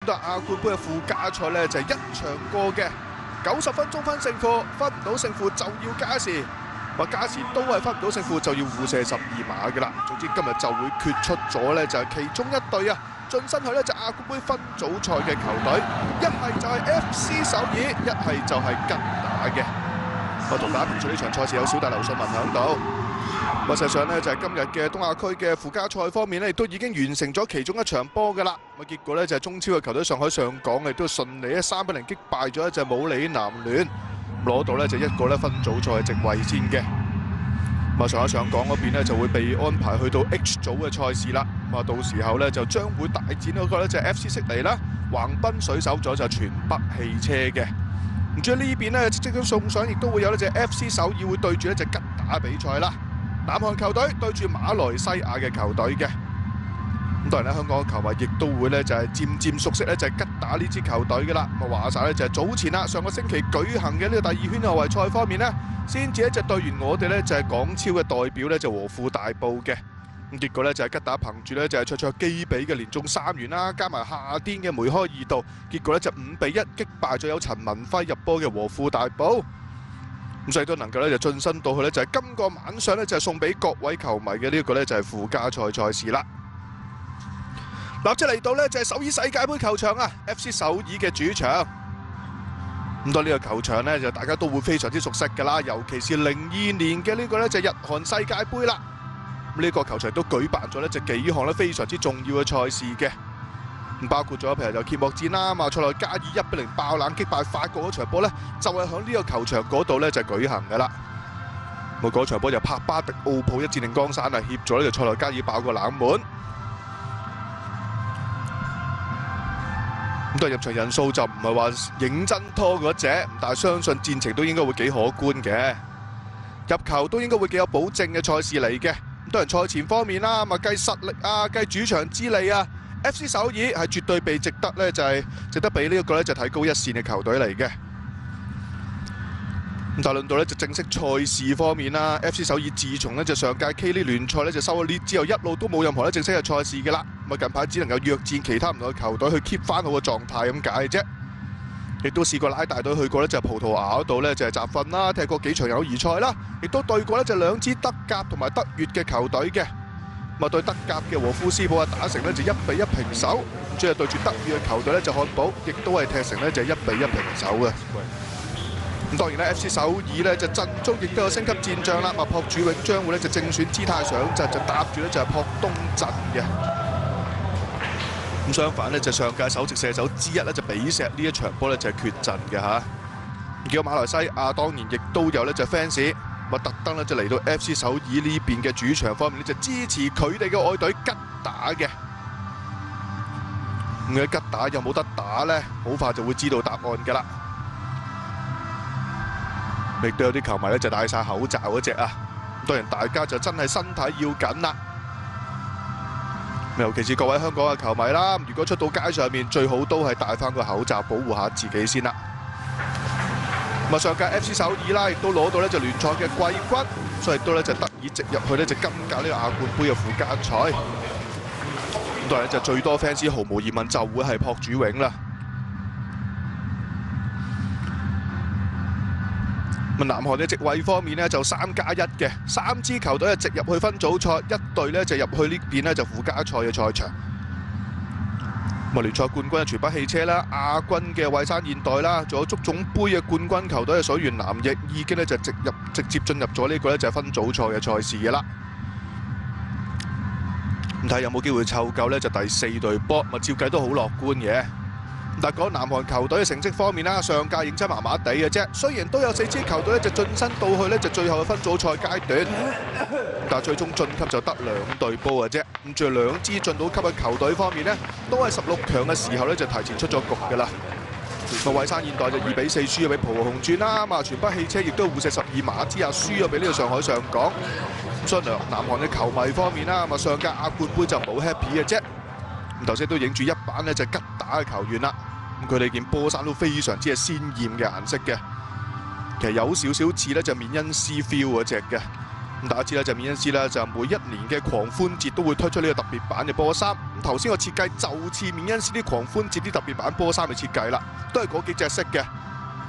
到亞冠杯嘅附加賽咧，就係一場過嘅90分鐘分勝負，分唔到勝負就要加時。話加時都係分唔到勝負，就要互射12碼嘅啦。總之今日就會決出咗咧，就係其中一隊啊晉身去咧就亞冠杯分組賽嘅球隊，一係就係 FC 首爾，一係就係吉打嘅。我同大家評述呢場賽事有小弟劉信文喺度。實際上咧就係今日嘅東亞區嘅附加賽方面咧，亦都已經完成咗其中一場波嘅啦。結果咧就係中超嘅球隊上海上港亦都順利咧3-0擊敗咗一隻武里南聯。攞到咧就一個咧分組賽嘅席位先嘅。上海上港嗰邊咧就會被安排去到 H 組嘅賽事啦。到時候咧就將會大戰嗰個咧就係 FC 悉尼啦，橫濱水手咗就全北汽車嘅。唔知呢邊咧即將送上，亦都會有呢隻 FC 首爾會對住一隻吉打比賽啦。南韓球隊對住馬來西亞嘅球隊嘅。咁當然咧，香港嘅球迷亦都會咧就係漸漸熟悉咧就係吉打呢支球隊嘅啦。話晒咧就係早前啦，上個星期舉行嘅呢個第2圈後圍賽方面呢，先至一隻對完我哋咧就係港超嘅代表咧就和富大埔嘅。咁結果咧就係吉打憑住咧就係卓卓基比嘅連中3元啦，加埋夏顛嘅梅開2度，結果咧就5-1擊敗咗有陳文輝入波嘅和富大埔。咁所以都能夠咧就晉身到去咧就係今個晚上咧就係送俾各位球迷嘅呢一個咧就係附加賽賽事啦。立即嚟到咧就係首爾世界盃球場啊 ，FC 首爾嘅主場。咁到呢個球場咧就大家都會非常之熟悉㗎啦，尤其是02年嘅呢個咧就係日韓世界盃啦。呢個球場都舉辦咗咧就幾項咧非常之重要嘅賽事嘅。咁包括咗譬如就揭幕戰啦，塞內加爾1-0爆冷擊敗法國嗰場波咧，就係喺呢個球場嗰度咧就舉行㗎啦。嗰場波就帕巴迪奧普一戰定江山啊，協助呢個塞內加爾爆個冷門。咁都係入場人數就唔係話認真拖嗰隻，但係相信戰情都應該會幾可觀嘅，入球都應該會幾有保證嘅賽事嚟嘅。咁當然賽前方面啦，計實力啊，計主場之利啊 ，FC 首爾係絕對被值得咧，就係值得俾呢一個咧就提高一線嘅球隊嚟嘅。咁但係論到咧就正式賽事方面啦 ，FC 首爾自從咧就上屆 K-League 聯賽咧就收咗 League 之後，一路都冇任何咧正式嘅賽事嘅啦。近排只能夠約戰其他唔同嘅球隊去 keep 翻好個狀態咁解啫。亦都試過拉大隊去過咧就係葡萄牙嗰度咧就係集訓啦，踢過幾場友誼賽啦，亦都對過咧就2支德甲同埋德乙嘅球隊嘅。對德甲嘅和夫斯堡啊打成咧就1-1平手，最後對住德乙嘅球隊咧就漢堡，亦都係踢成咧就1-1平手嘅。咁當然咧 FC 首爾咧就陣中亦都有升級戰將啦，朴主永將會咧就正選姿態上陣，就搭住咧就係朴東鎮嘅。咁相反咧就上屆首席射手之一咧就比錫呢一場波咧就係缺陣嘅嚇。見到馬來西亞當然亦都有咧就 fans，特登咧就嚟到 FC 首爾呢邊嘅主場方面咧就支持佢哋嘅愛隊吉打嘅。咁吉打有冇得打咧？好快就會知道答案㗎啦。亦都有啲球迷咧就戴晒口罩嗰隻啊，當然大家就真係身體要緊啦。尤其是各位香港嘅球迷啦，如果出到街上面，最好都係戴翻個口罩保護下自己先啦。上屆 FC 首爾啦，亦都攞到咧就聯賽嘅季軍，所以亦都咧就得以直入去咧就今屆呢個亞冠杯嘅附加賽。咁當然就最多 fans 毫無疑問就會係朴主永啦。南韓嘅席位方面咧就3+1嘅，3支球隊係直入去分組賽，一隊咧就入去呢邊咧就附加賽嘅賽場。聯賽冠軍嘅全北汽車啦，亞軍嘅蔚山現代啦，仲有足總杯嘅冠軍球隊嘅水原南翼已經咧就直接進入咗呢個咧就係分組賽嘅賽事嘅啦。咁睇有冇機會湊夠咧就第4隊波，照計都好樂觀嘅。但係講南韓球隊嘅成績方面啦，上屆認真麻麻地嘅啫。雖然都有4支球隊咧就晉身到去咧就最後嘅分組賽階段，但係最終晉級就得2隊波嘅啫。咁最後2支晉到級嘅球隊方面咧，都係16強嘅時候咧就提前出咗局㗎啦。蔚山現代就2-4輸咗俾浦和紅鑽啦，全北汽車亦都互射12碼之下輸咗俾呢個上海上港。所以南韓嘅球迷方面啦，上屆亞冠杯就冇 happy 嘅啫。咁頭先都影住一版咧就吉打嘅球員啦。佢哋件波衫都非常之係鮮豔嘅顏色嘅，其實有少少似咧就緬恩斯 feel 嗰隻嘅。咁大家知啦，就緬恩斯啦，就每一年嘅狂歡節都會推出呢個特別版嘅波衫。咁頭先個設計就似緬恩斯啲狂歡節啲特別版波衫嘅設計啦，都係嗰幾隻色嘅，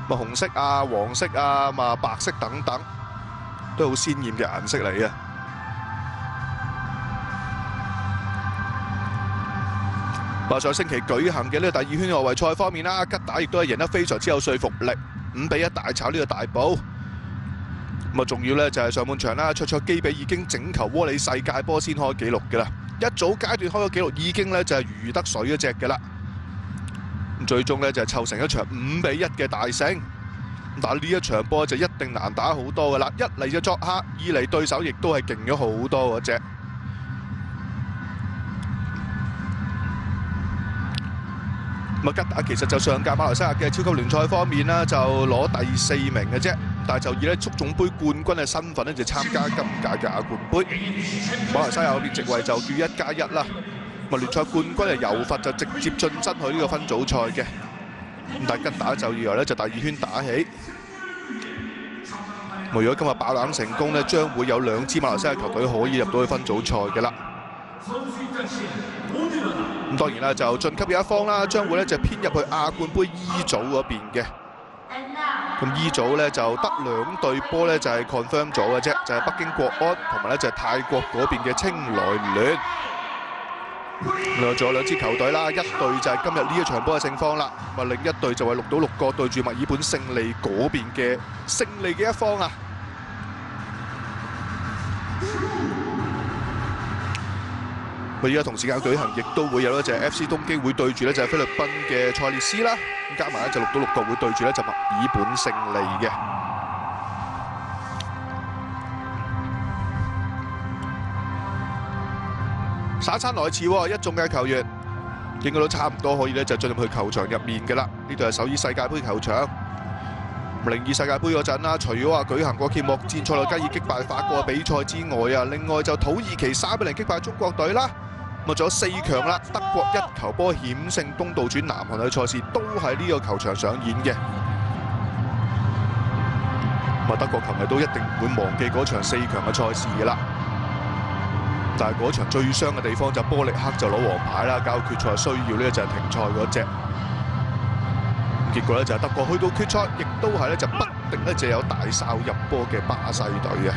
咪紅色啊、黃色啊、嘛白色等等，都係好鮮豔嘅顏色嚟嘅。上星期舉行嘅呢個第2圈外圍賽方面啦，吉打亦都係贏得非常之有說服力，5-1大炒呢個大埔。咁啊，仲要咧就係上半場啦，卓卓基比已經整球窩里世界波先開紀錄嘅啦，一早階段開咗紀錄已經咧就係如魚得水嗰隻嘅啦。咁最終咧就係湊成一場5-1嘅大勝。但係呢一場波就一定難打好多嘅啦，一嚟就作客，二嚟對手亦都係勁咗好多嗰隻。咁吉打其實就上屆馬來西亞嘅超級聯賽方面啦，就攞第4名嘅啫，但係就以咧足總杯冠軍嘅身份咧就參加今屆嘅亞冠杯。馬來西亞嗰邊席位就叫1+1啦。咁聯賽冠軍係柔佛就直接晉身去呢個分組賽嘅。咁但係吉打就以為咧就第2圈打起。如果今日爆冷成功咧，將會有2支馬來西亞球隊可以入到去分組賽嘅啦。咁當然啦，就晉級嘅一方啦，將會咧就編入去亞冠杯 E 組嗰邊嘅。咁 E 組咧就得2隊波咧就係 confirm 咗嘅啫，就係北京國安同埋咧就係泰國嗰邊嘅清萊聯。仲有2支球隊啦，一隊就係今日呢一場波嘅勝方啦，咁另一隊就係6賭6個對住墨爾本勝利嗰邊嘅勝利嘅一方啊。而家同時間舉行，亦都會有咧就係 FC 東京會對住咧就係菲律賓嘅塞列斯啦，咁加埋咧就6賭6個會對住咧就墨爾本勝利嘅。姍姍來遲喎，一眾嘅球員應該都差唔多可以咧就進入去球場入面嘅啦。呢度係首爾世界盃球場。02世界盃嗰陣啦，除咗話舉行過揭幕戰塞內加爾擊敗法國嘅比賽之外啊，另外就土耳其3-0擊敗中國隊啦。咁仲有4強啦，德國1球波險勝東道主南韓嘅賽事都喺呢個球場上演嘅。咁德國球迷都一定唔會忘記嗰場4強嘅賽事嘅啦。但係嗰場最傷嘅地方就波力克就攞黃牌啦，交決賽需要呢就係停賽嗰隻。結果咧就係德國去到決賽，亦都係咧就不定咧就有大哨入波嘅巴西隊嘅。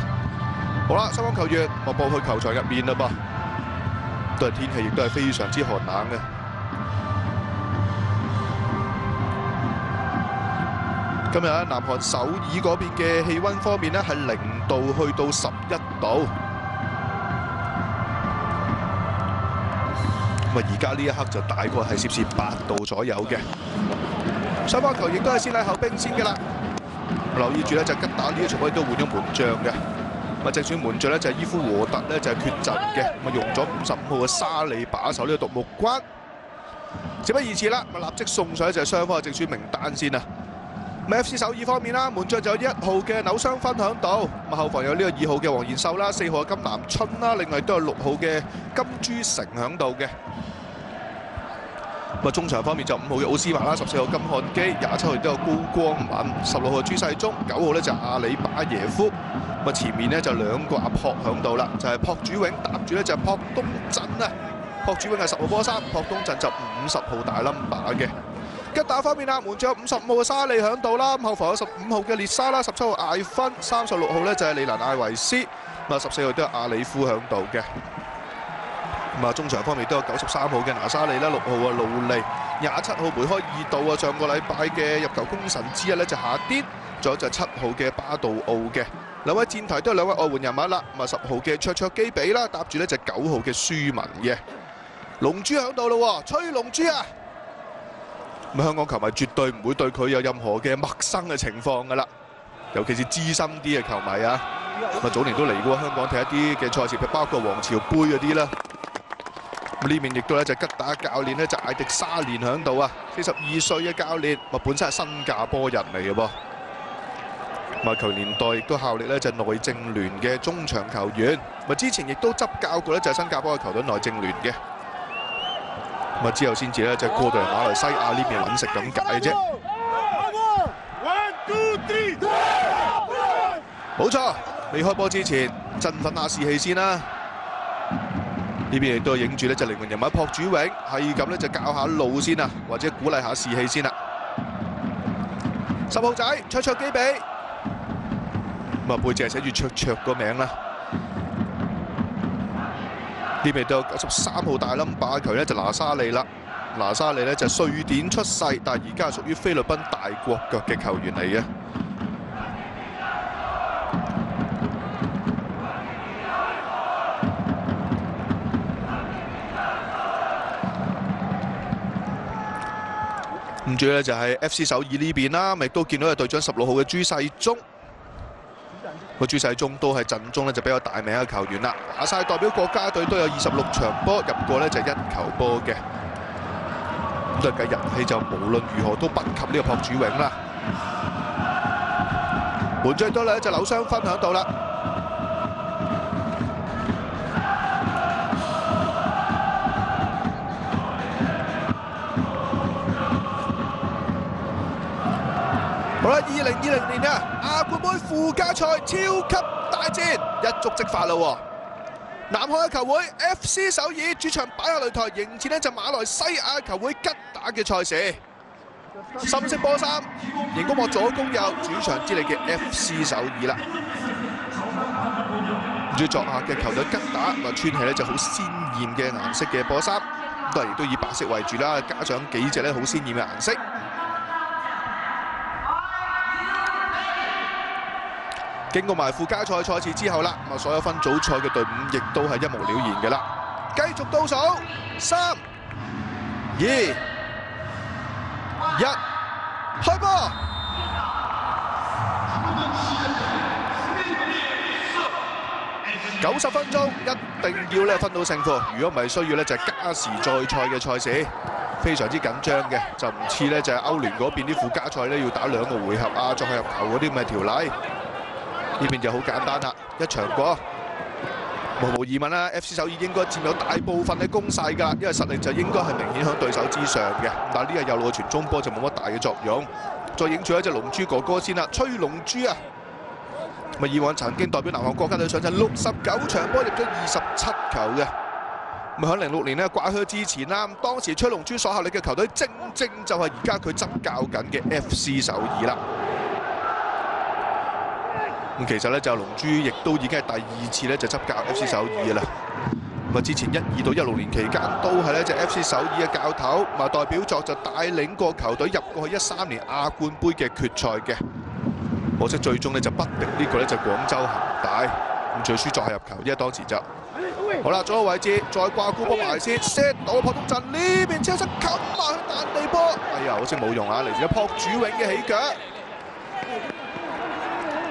好啦，雙方球員我報去球場入面啦噃，都係天氣亦都係非常之寒冷嘅。今日喺南韓首爾嗰邊嘅氣温方面咧係0度去到11度。咁啊，而家呢一刻就大概係攝氏8度左右嘅。雙方球亦都係先禮後兵先嘅啦。留意住咧，就吉打呢一場波都換咗門將嘅。咁啊，正選門將咧就係伊夫和特咧就係缺陣嘅，咁啊用咗55號嘅沙利把守呢個獨木關。事不宜遲啦，咁啊立即送上就係雙方嘅正選名單先啊。咁 FC 首爾方面啦，門將就有1號嘅柳湘芬響度，咁後防有呢個2號嘅黃賢秀啦，4號嘅金南春啦，另外都有6號嘅金珠成響度嘅。咁啊，中場方面就5號嘅奧斯曼啦，14號金漢基，27號亦都有高光敏，16號朱世忠，9號咧就阿里巴耶夫。咁啊，前面咧就2個阿朴響度啦，就係朴主永搭住咧就係朴東鎮啊。朴主永係10號波衫，朴東鎮就50號大冧嘅。吉打方面啦，門將55號嘅沙利響度啦，咁後防有15號嘅列沙啦，17號艾芬，36號咧就係利蘭艾維斯，咁啊14號都有阿里夫響度嘅。咁啊，中場方面都有93號嘅拿沙利啦，6號啊魯利，27號梅開二度啊，上個禮拜嘅入球功臣之一咧就夏甸，仲有就7號嘅巴杜奧嘅。兩位戰題都係2位外援人物啦，咁啊10號嘅卓卓基比啦，搭住咧就9號嘅舒文嘅。龍珠響度咯，吹龍珠啊！咁香港球迷絕對唔會對佢有任何嘅陌生嘅情況㗎啦，尤其是資深啲嘅球迷啊。咁啊早年都嚟過香港睇一啲嘅賽事，包括皇朝杯嗰啲啦。咁呢邊亦都咧就吉打教練咧就艾迪沙連響度啊，42歲嘅教練，本身係新加坡人嚟嘅噃。咁啊球年代亦都效力咧就內政聯嘅中場球員，咁之前亦都執教過咧就係新加坡嘅球隊內政聯嘅。咁啊之後先至咧就過到嚟馬來西亞呢邊揾食咁解啫。冇錯，未開波之前，振奮下士氣先啦。呢邊亦都影住咧就靈魂人物朴主永，係咁咧就教下路先啊，或者鼓勵下士氣先啦。10號仔卓卓基比，咁啊背脊係寫住卓卓個名啦。呢邊到93號大冧把球咧就拿沙利啦。拿沙利咧就瑞典出世，但係而家係屬於菲律賓大國腳嘅球員嚟嘅。咁主要咧就係 FC 首爾呢邊啦，亦都見到係隊長16號嘅朱世忠。個朱世忠都係陣中咧就比較大名嘅球員啦，打晒代表國家隊都有26場波，入過咧就1球波嘅。咁計人氣就無論如何都不及呢個朴主永啦。門將多咧就柳雙分響度啦。好啦，2020年啊亞冠杯附加賽超級大戰一觸即發啦喎！南韓嘅球會 FC 首爾主場擺下擂台，迎戰呢就馬來西亞球會吉打嘅賽事。深色波衫，熒光幕左攻右，主場之利嘅 FC 首爾啦。住作客嘅球隊吉打，穿起咧就好鮮豔嘅顏色嘅波衫，當然亦都以白色為主啦，加上幾隻咧好鮮豔嘅顏色。經過埋附加賽賽事之後啦，咁啊所有分組賽嘅隊伍亦都係一目了然嘅啦。繼續倒數，3、2、1，開波！90分鐘一定要咧分到勝負，如果唔係需要咧就係加時再賽嘅賽事，非常之緊張嘅，就唔似咧就係歐聯嗰邊啲附加賽咧要打2個回合啊，再入球嗰啲咁嘅條例。呢邊就好簡單啦，一場過，無疑問啦。FC 首爾應該佔有大部分嘅攻勢㗎，因為實力就應該係明顯喺對手之上嘅。但係呢個右路嘅傳中波就冇乜大嘅作用。再影住一隻龍珠哥哥先啦，崔龍珠啊！咁以往曾經代表南韓國家隊上陣69場波，入咗27球嘅。咁喺06年咧掛靴之前啦，當時崔龍珠所效力嘅球隊正正就係而家佢執教緊嘅 FC 首爾啦。咁其實咧就龍珠亦都已經係第2次咧就執教 FC 首爾啦。咁啊之前12到16年期間都係咧隻 FC 首爾嘅教頭，咁啊代表作就帶領過球隊入過去13年亞冠杯嘅決賽嘅。可惜最終咧就不敵呢個咧就廣州恒大，咁最輸作客入球啫。當時就好啦，左個位置再掛高波埋先 ，set 到破中陣呢邊車身冚埋去彈地波，哎呀可惜冇用啊！嚟自朴主永嘅起腳。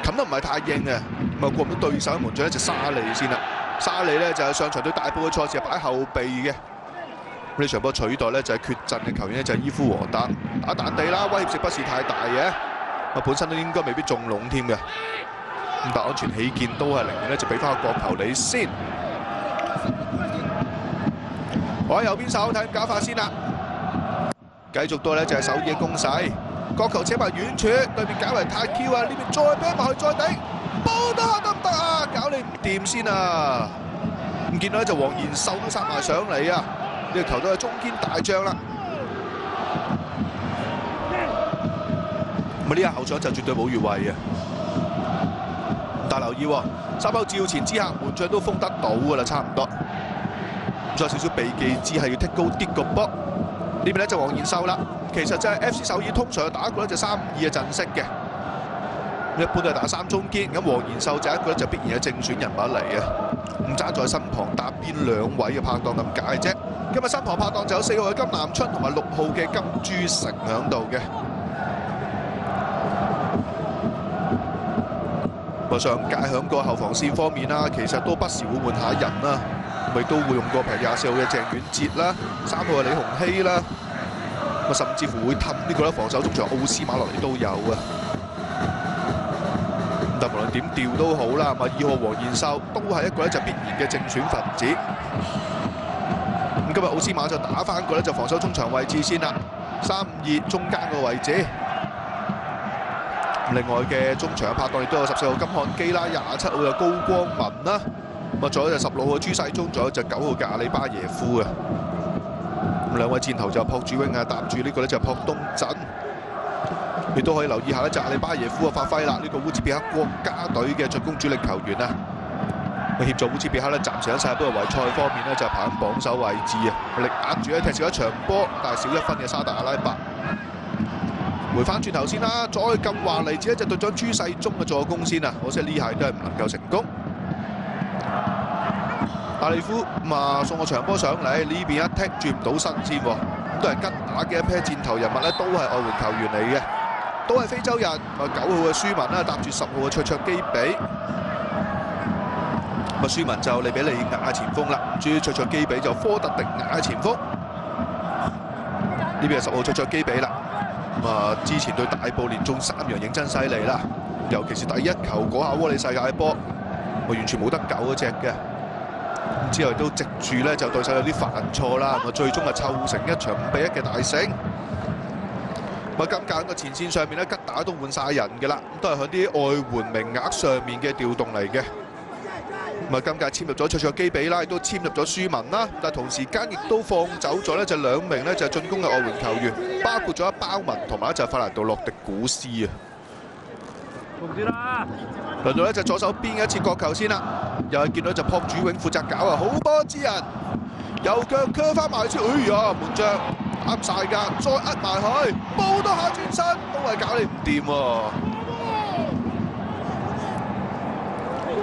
冚得唔係太硬啊，咁啊過唔到對手嘅門將咧就沙利先啦。沙利咧就係上場對大埔嘅賽事係擺後備嘅。呢場波取代咧就係缺陣嘅球員咧就係伊夫和達，打彈地啦，威脅性不是太大嘅。啊本身都應該未必中籠添嘅，咁但安全起見都係寧願咧就俾翻個角球你先。我喺右邊手睇搞法先啦，繼續到咧就係首爾嘅攻勢。角球扯埋遠處，對面解為太 Q 啊！呢邊再俾埋去再頂，波得得唔得啊？搞你唔掂先啊！咁見到咧就黃賢秀都殺埋上嚟啊！呢個球都係中堅大將啦。咁呢下後場就絕對冇越位嘅。但留意喎，三口照前之下，門將都封得到㗎啦，差唔多。再少少避忌之係要踢高啲個波。呢邊咧就黃賢秀啦。其實就係 FC 首爾通常打一個咧就3-5-2嘅陣式嘅，一般都係打3中堅。咁黃賢秀就一個咧就必然係正選人物嚟嘅，咁爭在身旁搭邊2位嘅拍檔咁解啫。今日身旁拍檔就有4號嘅金南春同埋6號嘅金珠成響度嘅。上屆響個後防線方面啦，其實都不時會換下人啦，咪都會用過平24號嘅鄭遠哲啦，3號嘅李鴻禧啦。甚至乎會氹呢個咧防守中場奧斯馬落嚟都有啊！但無論點調都好啦，咁2號黃賢秀都係一個咧就必然嘅正選分子。咁今日奧斯馬就打翻個咧就防守中場位置先啦，3-5-2中間個位置。另外嘅中場嘅拍檔亦都有14號金漢基啦，27號嘅高光文啦，咁啊仲有就16號嘅朱世忠，仲有就9號嘅阿里巴耶夫啊。咁兩位箭頭就朴主永啊，搭住呢個咧就朴東鎮。亦都可以留意下咧，就阿里巴耶夫嘅發揮啦。呢個烏茲別克國家隊嘅進攻主力球員啊，協助烏茲別克咧暫時喺世界盃嘅圍賽方面咧就排喺榜首位置啊，力壓住咧踢少一場波，但係少1分嘅沙特阿拉伯。回翻轉頭先啦，再撳華尼治咧就對咗朱世忠嘅助攻先啊，可惜呢下都係唔能夠成功。阿里夫咁啊送個長波上嚟，呢邊一踢轉唔到身先喎，都係吉打嘅一批箭頭人物咧，都係外援球員嚟嘅，都係非洲人。9號嘅舒文啦，搭住10號嘅卓卓基比。咁啊舒文就利比利亞前鋒啦，至於卓卓基比就科特迪瓦前鋒。呢邊係10號卓卓基比啦。咁啊之前對大埔連中3樣認真犀利啦，尤其是第一球嗰下窩利世界嘅波，完全冇得救嗰隻嘅。之後都藉住咧就對手有啲犯錯啦，咁啊最終啊湊成一場5-1嘅大勝。咁啊今屆個前線上面咧吉打都換晒人嘅啦，都係喺啲外援名額上面嘅調動嚟嘅。咁啊今屆簽入咗卓卓基比啦，亦都簽入咗舒文啦，但係同時間亦都放走咗咧就2名咧就進攻嘅外援球員，包括咗包文同埋就法蘭道洛迪古斯啊。輪到咧就左手邊嘅一次角球先啦，又係見到就朴主永負責搞啊，好波之人，右腳鋸翻埋先，哎呀門將啱晒㗎，再壓埋佢，報多下轉身都係搞你唔掂喎。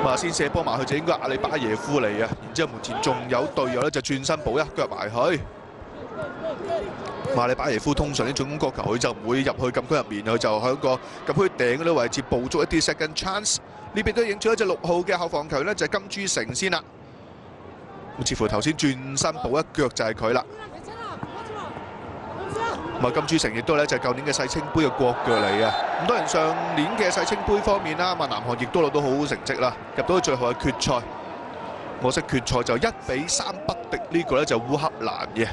咁啊先射波埋去就應該阿里巴耶夫嚟啊，然之後門前仲有隊友咧就轉身補一腳埋去。馬里巴耶夫通常啲進攻角球佢就唔會入去禁區入面，佢就喺個禁區頂嗰啲位置捕捉一啲 second chance。呢邊都影咗一隻6號嘅後防球員咧，就係金珠成先啦。咁似乎頭先轉身補一腳就係佢啦。咁啊金珠成亦都咧就係舊年嘅世青杯嘅國腳嚟嘅。咁當然上年嘅世青杯方面啦，南韓亦都攞到好好成績啦，入到去最後嘅決賽。可惜決賽就1-3不敵呢個咧就烏克蘭嘅。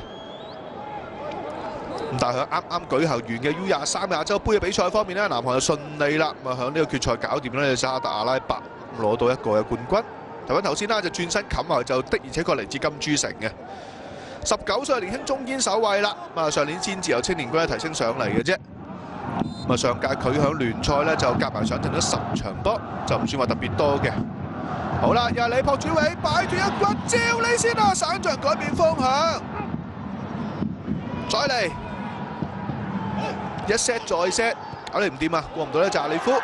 咁但係佢啱啱舉行完嘅 U23亞洲杯嘅比賽方面咧，南韓就順利啦，咁啊喺呢個決賽搞掂咗沙特阿拉伯，攞到一個嘅冠軍。睇翻頭先啦，就轉身冚埋就的而且確嚟自金珠城嘅19歲年輕中堅守衞啦。咁啊上年先至由青年軍提升上嚟嘅啫。咁啊上屆佢響聯賽咧就夾埋上停咗10場波，就唔算話特別多嘅。好啦，又係你朴主永擺住一骨照你先啊，省場改變方向，再嚟。一 set 再 set， 搞你唔掂啊！過唔到咧就阿里夫，呢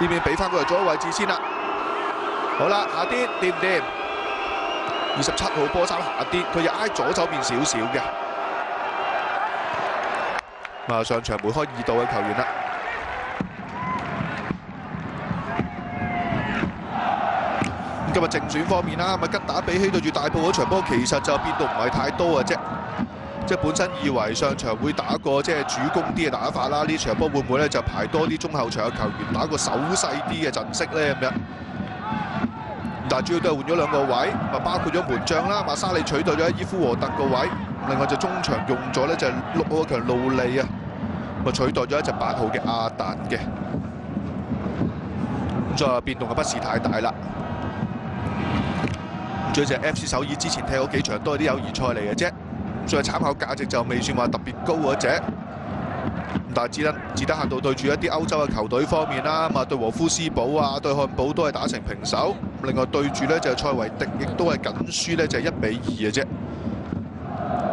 邊俾翻佢嚟左位置先啦。好啦，下啲掂唔掂？27號波衫下啲，佢又挨左手邊少少嘅。啊，上場梅開2度嘅球員啦。今日正選方面啦，咁啊吉打比起對住大埔嗰場波，其實就變到唔係太多嘅啫。即係本身以為上場會打個即係主攻啲嘅打法啦，呢場波會唔會咧就排多啲中後場嘅球員打個手勢啲嘅陣式咧咁樣？但係主要都係換咗2個位，啊包括咗門將啦，馬沙利取代咗伊夫和特個位，另外就中場用咗咧就係6號強路利啊，咁取代咗一隻8號嘅阿達嘅，咁所以變動嘅不是太大啦。仲有隻 FC 首爾之前踢嗰幾場都係啲友誼賽嚟嘅啫。所以參考價值就未算話特別高嗰隻，但係只得限度對住一啲歐洲嘅球隊方面啦，咁啊對和夫斯堡啊、對漢堡都係打成平手，另外對住咧就係塞維迪，亦都係緊輸咧就係1-2嘅啫。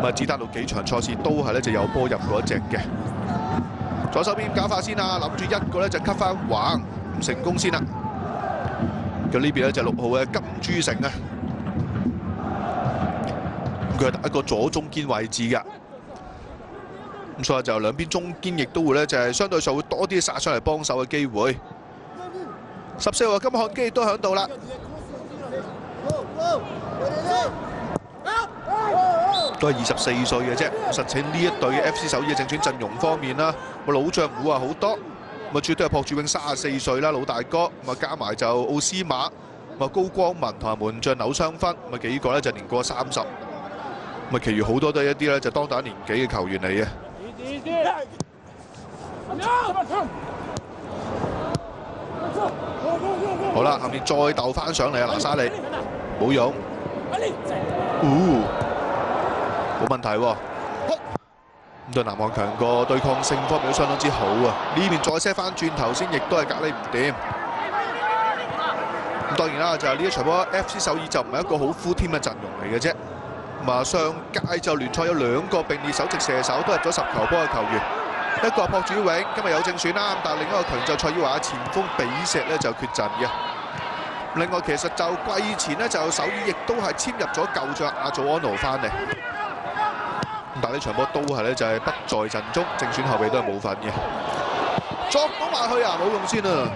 咁啊只得到幾場賽事都係咧就有波入嗰隻嘅。左手邊搞法先啊，諗住一個咧就 cut 翻橫，唔成功先啦。咁呢邊咧就6號嘅金珠城啊。佢係打一個左中堅位置㗎，咁所以就兩邊中堅亦都會咧就係相對上會多啲殺上嚟幫手嘅機會。14號金漢基都喺度啦，都係24歲嘅啫。實情呢一隊嘅 FC 首爾嘅正選陣容方面啦，個老將唔會話好多，咁啊主要都係朴主永34歲啦，老大哥，咁啊加埋就奧斯馬，咁啊高光文同埋門將柳雙芬，咁啊幾個咧就年過30。咁啊，其餘好多都係一啲咧就當打年紀嘅球員嚟嘅。好啦，後面再鬥翻上嚟啊，拿沙利冇用，冇問題喎。咁對南韓強個對抗性方面都相當之好啊！呢邊再 set 翻轉頭先，亦都係隔離唔掂。咁當然啦，就係呢一場波 FC 首爾就唔係一個好 full team 嘅陣容嚟嘅啫。咁啊，上屆就聯賽有2個並列首席射手都入咗10球波嘅球員，一個係朴主永，今日有正選啦，但係另一個強就蔡依華前鋒比石咧就缺陣嘅。另外其實就季前咧就首爾亦都係簽入咗舊將阿祖安奴翻嚟。但係呢場波都係咧就係不在陣中，正選後備都係冇份嘅。作到埋去啊，冇用先啊！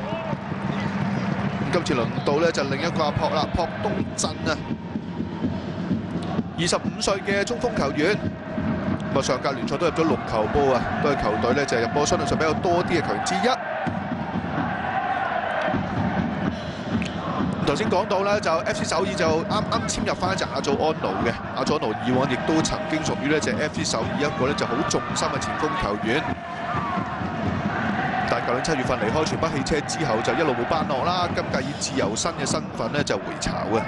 今次輪到咧就另一個阿朴啦，朴東鎮啊，25歲嘅中鋒球員。咁啊，上屆聯賽都入咗6球波啊，都係球隊咧就係入波相對上比較多啲嘅球員之一。頭先講到咧，就 FC 首爾就啱啱簽入翻一隻阿祖安奴嘅，阿祖安奴以往亦都曾經屬於呢隻 FC 首爾一個咧就好重心嘅前鋒球員。但係舊年7月份離開全北汽車之後，就一路冇班落啦。今屆以自由身嘅身份咧就回巢嘅。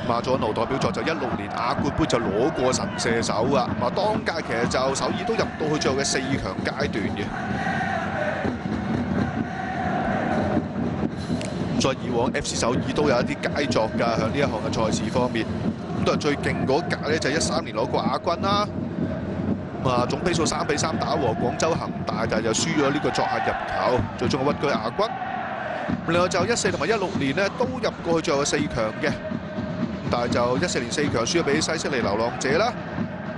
阿祖安奴代表作就16年亞冠杯就攞過神射手啊！咁啊，當屆其實就首爾都入到去最後嘅4強階段嘅。再以往 FC 首爾都有一啲佳作㗎，喺呢一項嘅賽事方面，咁都係最勁嗰屆咧就係13年攞過亞軍啦。咁啊，總比數3比3打和廣州恒大，但係就輸咗呢個作客入球，最終係屈居亞軍。另外就14同埋16年咧都入過去最後嘅4強嘅，但係就14年4強輸咗俾西悉尼流浪者啦。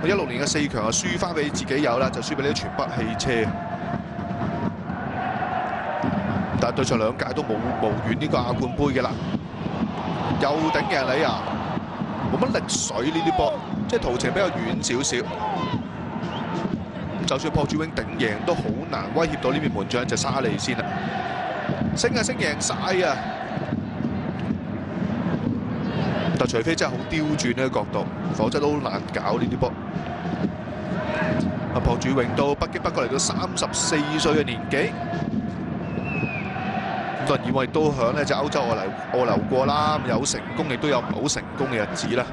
16年嘅4強啊輸翻俾自己友啦，就輸俾呢啲全北汽車。但係對上2屆都無緣呢個亞冠杯嘅啦，又頂贏你啊！冇乜力水呢啲波，即係途程比較遠少少。就算朴主永頂贏都好難威脅到呢邊門將就沙利先啦。升啊升贏晒啊！但除非真係好刁轉呢個角度，否則都好難搞呢啲波。阿朴主永到不經不覺嚟到34歲嘅年紀。咁當然以往亦都響咧就歐洲外流過啦，有成功亦都有唔好成功嘅日子啦。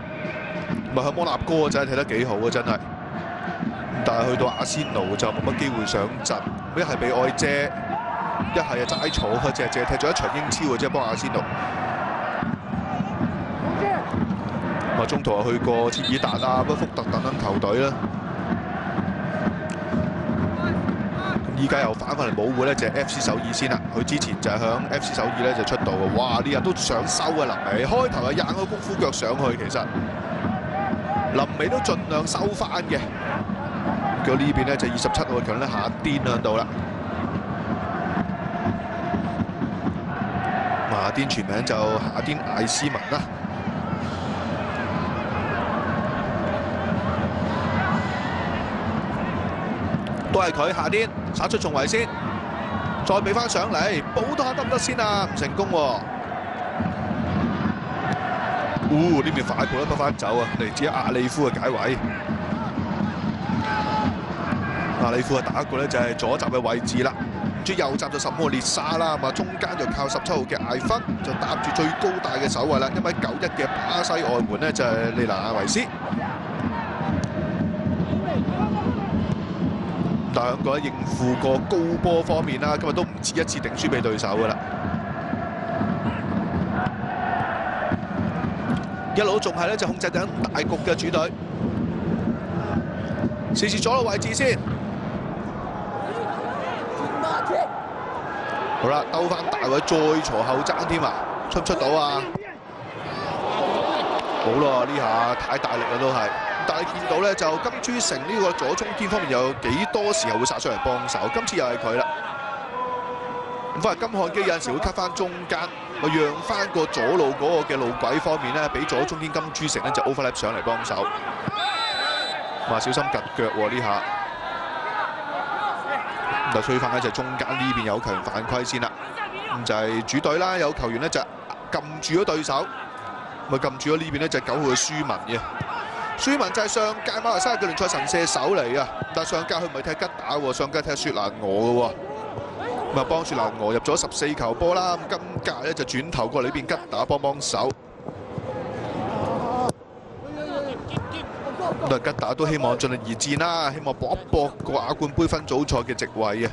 咁啊響摩納哥真係睇得幾好啊，真係。但係去到阿仙奴就冇乜機會上陣，一係被愛遮，一係啊齋坐，佢淨係踢咗1場英超嘅啫，幫阿仙奴。咁啊中途啊去過切爾達啊、屈福特等等球隊啦。依家又翻嚟保護咧，就係 FC 首爾先啦。佢之前就係響 FC 首爾咧就出道嘅，哇！呢日都想收啊，臨尾開頭係硬個功夫腳上去，其實臨尾都盡量收翻嘅。佢呢邊咧就27號嘅強咧夏甸喺度啦。夏甸全名就夏甸艾斯文啦。都係佢夏甸殺出重圍先，再俾翻上嚟，補多下得唔得先啊？唔成功喎。呢邊快步都不翻走啊！嚟自阿里夫嘅解圍。阿里夫啊打過咧就係左閘嘅位置啦，住右閘就15號列沙啦，咁啊中間就靠17號嘅艾芬就搭住最高大嘅守衞啦，1.91米嘅巴西外援咧就係利拿亞維斯。但係喺應付個高波方面啦，今日都唔止一次頂輸俾對手噶啦，一路仲係咧就控制緊大局嘅主隊。試試左路位置先，好啦，兜翻大位再鋤後爭添啊，出唔出到啊？好咯，呢下太大力啦都係。但係見到咧，就金珠城呢個左中堅方面有幾多時候會殺出嚟幫手，今次又係佢啦。咁反而金漢基有陣時會 cut 翻中間，咪讓翻個左路嗰個嘅路軌方面咧，俾左中堅金珠城咧就 overlap 上嚟幫手。話小心趌腳喎呢下，咁就吹翻咧就中間呢邊有球員犯規先啦。咁就係主隊啦，有球員咧就撳住咗對手，咪撳住咗呢邊咧就9號嘅舒文嘅。舒文就係上屆馬來西亞嘅聯賽神射手嚟啊，但係上屆佢唔係踢吉打喎，上屆踢雪蘭莪嘅喎。咁啊，幫住流俄入咗14球波啦。咁今屆咧就轉頭過嚟呢邊吉打幫手。咁啊，吉打都希望盡力而戰啦，希望搏一搏個亞冠杯分組賽嘅席位啊。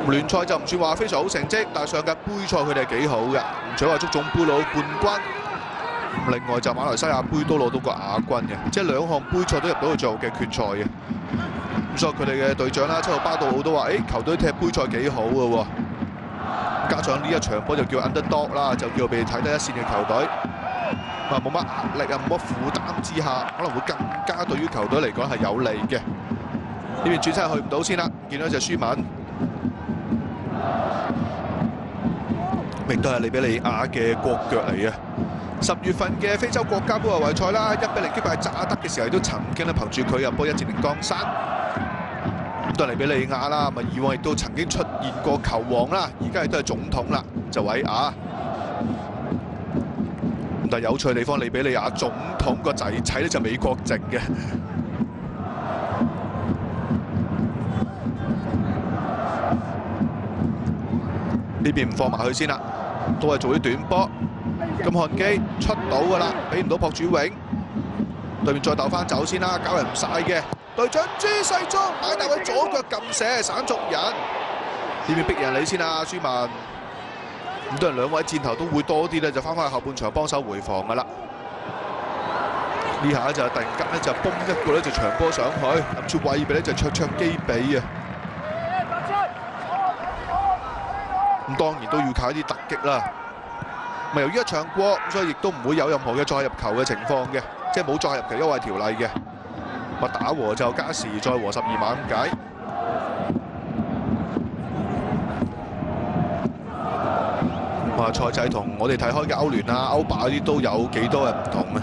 聯賽就唔算話非常好成績，但係上屆杯賽佢哋係幾好嘅，唔除話足總杯攞冠軍。另外就馬來西亞杯都攞到個亞軍嘅，即係2項杯賽都入到去最後嘅決賽嘅。咁所以佢哋嘅隊長啦，7號巴杜奧都話：，球隊踢杯賽幾好嘅喎。加上呢一場波就叫 underdog 啦，就叫被睇低一線嘅球隊。冇乜壓力啊，冇乜負擔之下，可能會更加對於球隊嚟講係有利嘅。呢邊轉身去唔到先啦，見到隻舒文。亦都係利比里亞嘅國腳嚟嘅。10月份嘅非洲國家杯外圍賽啦，1-0擊敗乍得嘅時候，都曾經咧憑住佢入波1-0江山。咁都係利比里亞啦，以往亦都曾經出現過球王啦，而家亦都係總統啦，就韋亞。但係有趣嘅地方，利比里亞總統個仔仔咧就美國籍嘅。呢邊唔放埋去先啦，都係做啲短波。咁漢基出到㗎啦，俾唔到朴主永，對面再鬥翻走先啦，搞人唔晒嘅。隊長朱世忠擺大位左腳撳射，散族人。呢邊逼人你先啊，舒文。咁多人兩位箭頭都會多啲咧，就翻返去後半場幫手回防㗎啦。呢下就突然間咧就崩一個咧就長波上去，諗住餵俾咧就卓基比啊。咁當然都要靠一啲突擊啦。咪由於一場過，所以亦都唔會有任何嘅再入球嘅情況嘅，即係冇再入球優惠條例嘅。咪打和就加時再和12碼咁解。話賽制同我哋睇開嘅歐聯啊、歐霸嗰啲都有幾多嘅唔同啊！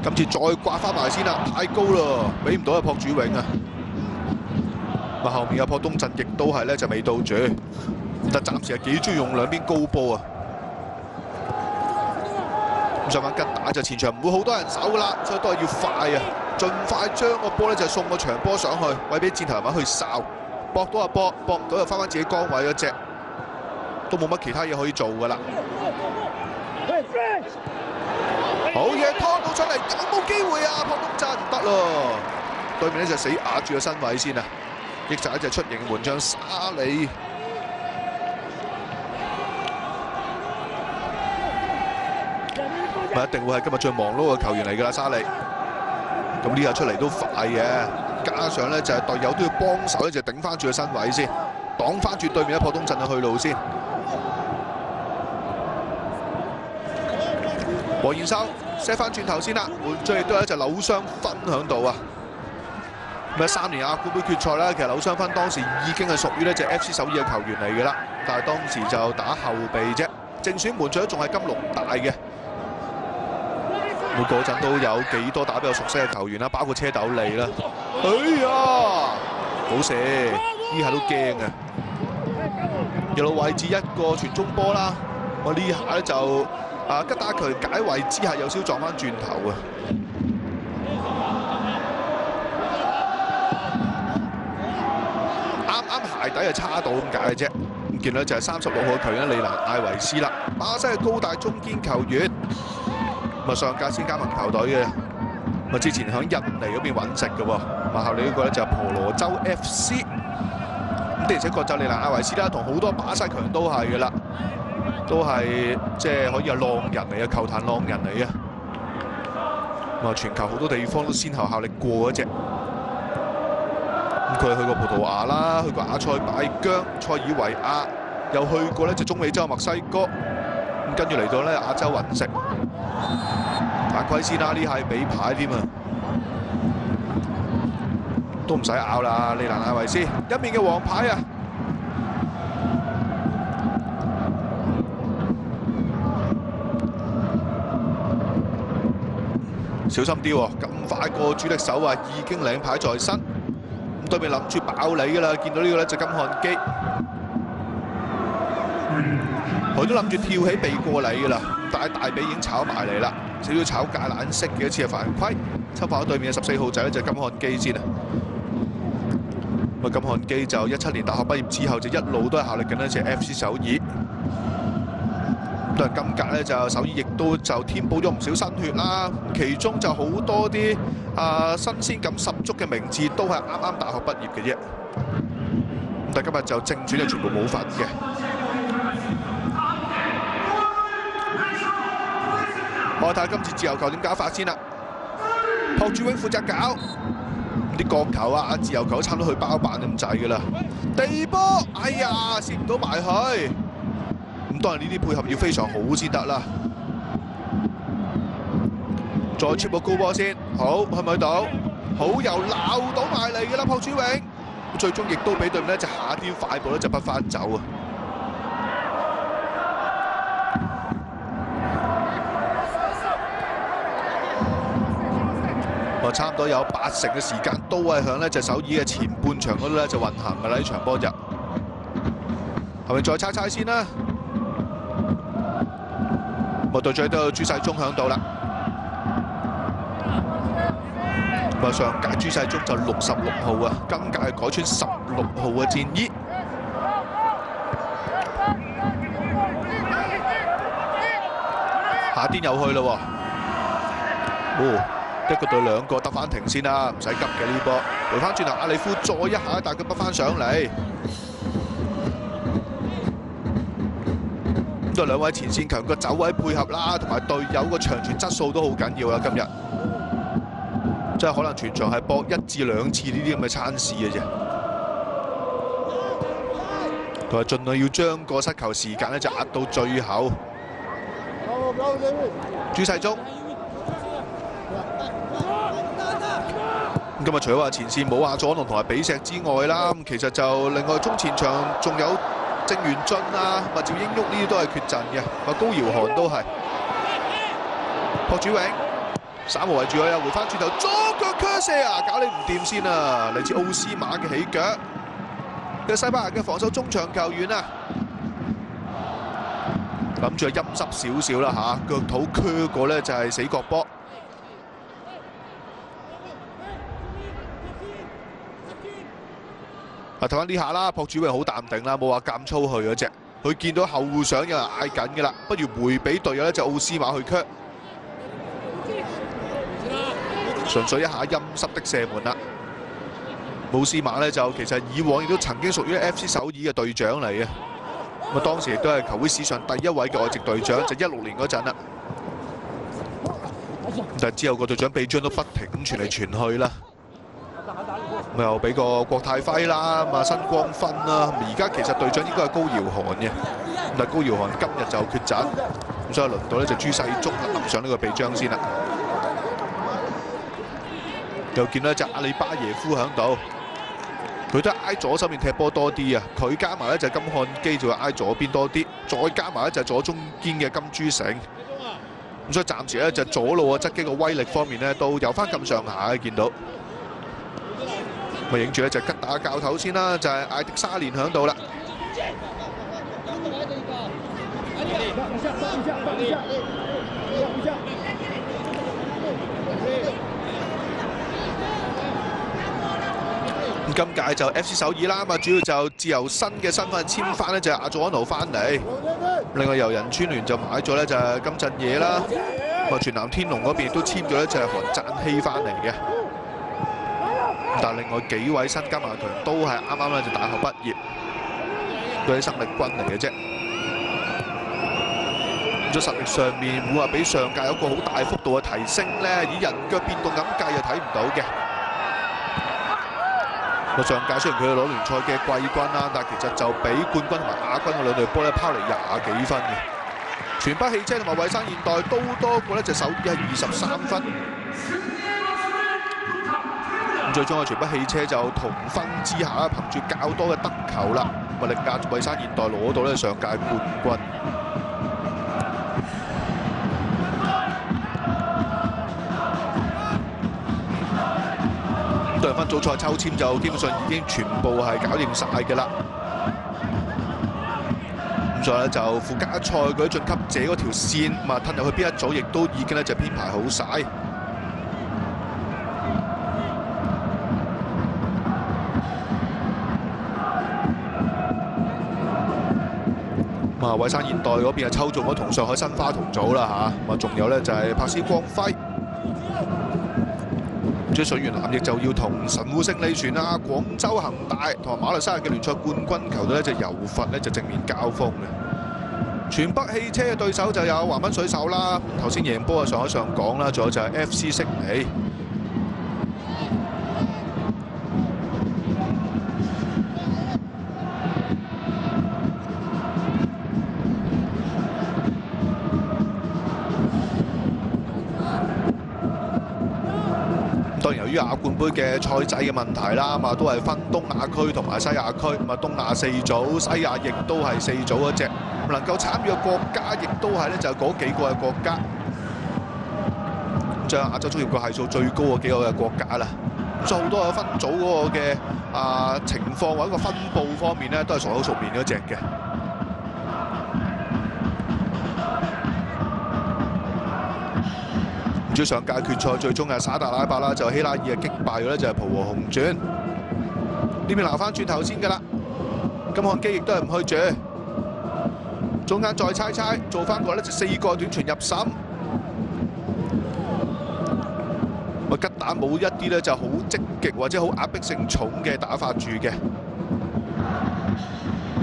今次再刮翻埋先啦，太高啦，俾唔到阿朴主永啊！咪後面嘅朴東鎮亦都係咧就未到住，但暫時係幾中意用兩邊高波啊！咁上翻吉打就前場唔會好多人手噶啦，所以都係要快啊！盡快將個波咧就送個長波上去，喂俾箭頭人物去哨，搏到波，搏唔到就翻返自己崗位嗰隻，都冇乜其他嘢可以做噶啦。好嘢拖到出嚟，有冇機會啊？朴東鎮唔得咯，對面咧就死壓住個身位先啊！益晒一隻出型門將沙里。咪一定會係今日最忙碌嘅球員嚟㗎啦，沙利。咁呢下出嚟都快嘅，加上咧就係隊友都要幫手咧，就頂翻住個身位先，擋翻住對面一朴東鎮嘅去路先。黃彥修 set 翻轉頭先啦，門將亦都有一隻扭傷分喺度啊！咁3年亞冠杯決賽啦，其實扭傷分當時已經係屬於呢隻 FC 首爾嘅球員嚟㗎啦，但係當時就打後備啫，正選門將仲係金龍大嘅。咁嗰陣都有幾多打比較熟悉嘅球員啦，包括車斗利啦。哎呀，好射！呢下都驚啊！右路位置一個傳中波啦，我呢下咧就吉打佢解圍之下有少少撞翻轉頭啊！啱鞋底係差到咁解嘅啫。咁見到就係36號球員利蘭艾維斯啦，巴西嘅高大中堅球員。咁上屆先加盟球隊嘅，咁之前喺印尼嗰邊揾食嘅喎。咁後嚟呢個咧就係婆羅洲 FC。咁的而且確就利蘭艾維斯啦，同好多巴西球員都係嘅啦，都係即係可以係浪人嚟嘅，球壇浪人嚟嘅。咁全球好多地方都先後效力過嗰隻。咁佢去過葡萄牙啦，去過亞塞拜疆、塞爾維亞，又去過咧就中美洲墨西哥。咁跟住嚟到咧亞洲揾食。打虧先啦，呢係俾牌添啊，都唔使拗啦，利蘭艾維斯一面嘅黃牌啊！小心啲喎，咁快個主力手啊已經領牌在身，咁對面諗住爆你㗎啦，見到呢個咧就金漢基。好佢都諗住跳起避過你㗎啦，但係大髀已經炒埋嚟啦，少少炒芥蘭式嘅一次嘅犯規，侵犯咗對面嘅14號仔咧就金漢基先啊。咁金漢基就17年大學畢業之後就一路都係效力緊呢隻 FC 首爾。咁今屆咧就首爾亦都就填補咗唔少新血啦，其中就好多啲新鮮感十足嘅名字都係啱啱大學畢業嘅啫。但今日就正選就全部冇份嘅。我睇下今次自由球點搞法先啦。朴柱永負責搞啲角球啊，自由球差唔多去包辦咁滯㗎啦。地波，哎呀，攝唔到埋去。咁當然呢啲配合要非常好先得啦。再切個高波先，好去唔去到？好又鬧到埋嚟㗎啦，朴柱永。最終亦都俾對面呢就下啲快步咧就不翻走啊！差唔多有80%嘅時間都係響呢隻首爾嘅前半場嗰度咧就運行㗎啦，呢場波就係咪再猜猜先啦？隊長都有朱世忠響度啦。上屆朱世忠就66號啊，今屆改穿16號嘅戰衣。夏天又去啦喎，一個對兩個得翻停先啦，唔使急嘅呢波。回翻轉頭，阿里夫再一下，但佢不翻上嚟。咁都係兩位前線強嘅走位配合啦，同埋隊友個長傳質素都好緊要啦，今日。即係可能全場係搏1至2次呢啲咁嘅餐事嘅啫，同埋盡量要將個失球時間咧就壓到最後。朱世忠，今日除咗話前線冇阿佐龍同埋比石之外啦，其實就另外中前場仲有鄭元俊啊、麥趙英旭呢啲都係缺陣嘅，高堯韓都係。朴柱永。3號圍住佢啊，回翻轉頭左腳 curse 啊，搞你唔掂先啊！嚟自奧斯馬嘅起腳，嘅西班牙嘅防守中場球員啊，諗住係陰濕少少啦嚇，腳肚磕過咧就係死角波。睇翻呢下啦，朴柱永好淡定啦，冇話監粗去嗰隻，佢見到後上有人嗌緊嘅啦，不如回俾隊友咧就奧斯馬去磕。純粹一下陰濕的射門啦！奧斯馬咧就其實以往亦都曾經屬於 FC 首爾嘅隊長嚟嘅，咁當時亦都係球會史上第一位嘅外籍隊長，就16年嗰陣啦。但係之後個隊長臂章都不停咁傳嚟傳去啦，咁又俾個郭泰輝啦，咁新光勳啦，而家其實隊長應該係高堯韓嘅，但係高堯韓今日就缺陣，咁所以輪到咧就朱世忠臨上呢個臂章先啦。又見到一隻阿里巴耶夫喺度，佢都係挨左手面踢波多啲啊！佢加埋咧就金漢基就係挨左邊多啲，再加埋咧就左中堅嘅金珠城。咁所以暫時咧就左路啊側擊個威力方面咧都有翻咁上下嘅，見到。咪影住咧就吉打教頭先啦，就係艾迪沙連喺度啦。今屆就 FC 首爾啦，主要就自由身嘅身份簽翻咧就係阿佐安奴翻嚟，另外由仁川聯就買咗咧就係金振野啦，全南天龍嗰邊亦都簽咗咧就係韓贊希翻嚟嘅，但另外幾位新加盟球員都係啱啱咧就大學畢業，都係生力軍嚟嘅啫。咁咗實力上面會話比上屆有個好大幅度嘅提升咧，以人腳變動咁計又睇唔到嘅。上屆雖然佢攞聯賽嘅季軍啦，但其實就比冠軍同埋亞軍嘅兩隊波咧拋離20幾分嘅。全北汽車同埋蔚山現代都多過咧，就首爾係23分。咁最終啊，全北汽車就同分之下啦，憑住較多嘅得球啦，咪力壓蔚山現代攞到咧上屆冠軍。對分組賽抽籤就基本上已經全部係搞掂晒嘅啦，咁所所以咧就附加賽嗰啲晉級者嗰條線，咁啊褪入去邊一組，亦都已經咧就編排好晒。咁啊，蔚山現代嗰邊啊抽中咗同上海申花同組啦嚇，咁啊仲有咧就係柏斯光輝。咁水原藍亦就要同神戶勝利船啊、廣州恒大同埋馬來西亞嘅聯賽冠軍球隊咧就柔佛咧就正面交鋒嘅。全北汽車嘅對手就有橫濱水手啦，頭先贏波啊上海上港啦，仲有就係 FC 悉尼。當然由於亞冠杯嘅賽制嘅問題啦，咁啊都係分東亞區同埋西亞區，咁啊東亞4組，西亞亦都係4組嗰隻，能夠參與嘅國家亦都係咧就係嗰幾個嘅國家，將亞洲足協個係數最高嘅幾個嘅國家啦。咁所以好多嘅分組嗰個嘅情況或者個分佈方面咧，都係熟口熟面嗰隻嘅。最上屆決賽最終係沙特阿拉伯啦，就希拉爾擊敗咗咧就係浦和紅鑽。呢邊鬧翻轉頭先㗎啦，金漢基亦都係唔去住，中間再猜做翻個咧就4個短傳入審。吉打冇一啲咧就好積極或者好壓迫性重嘅打法住嘅，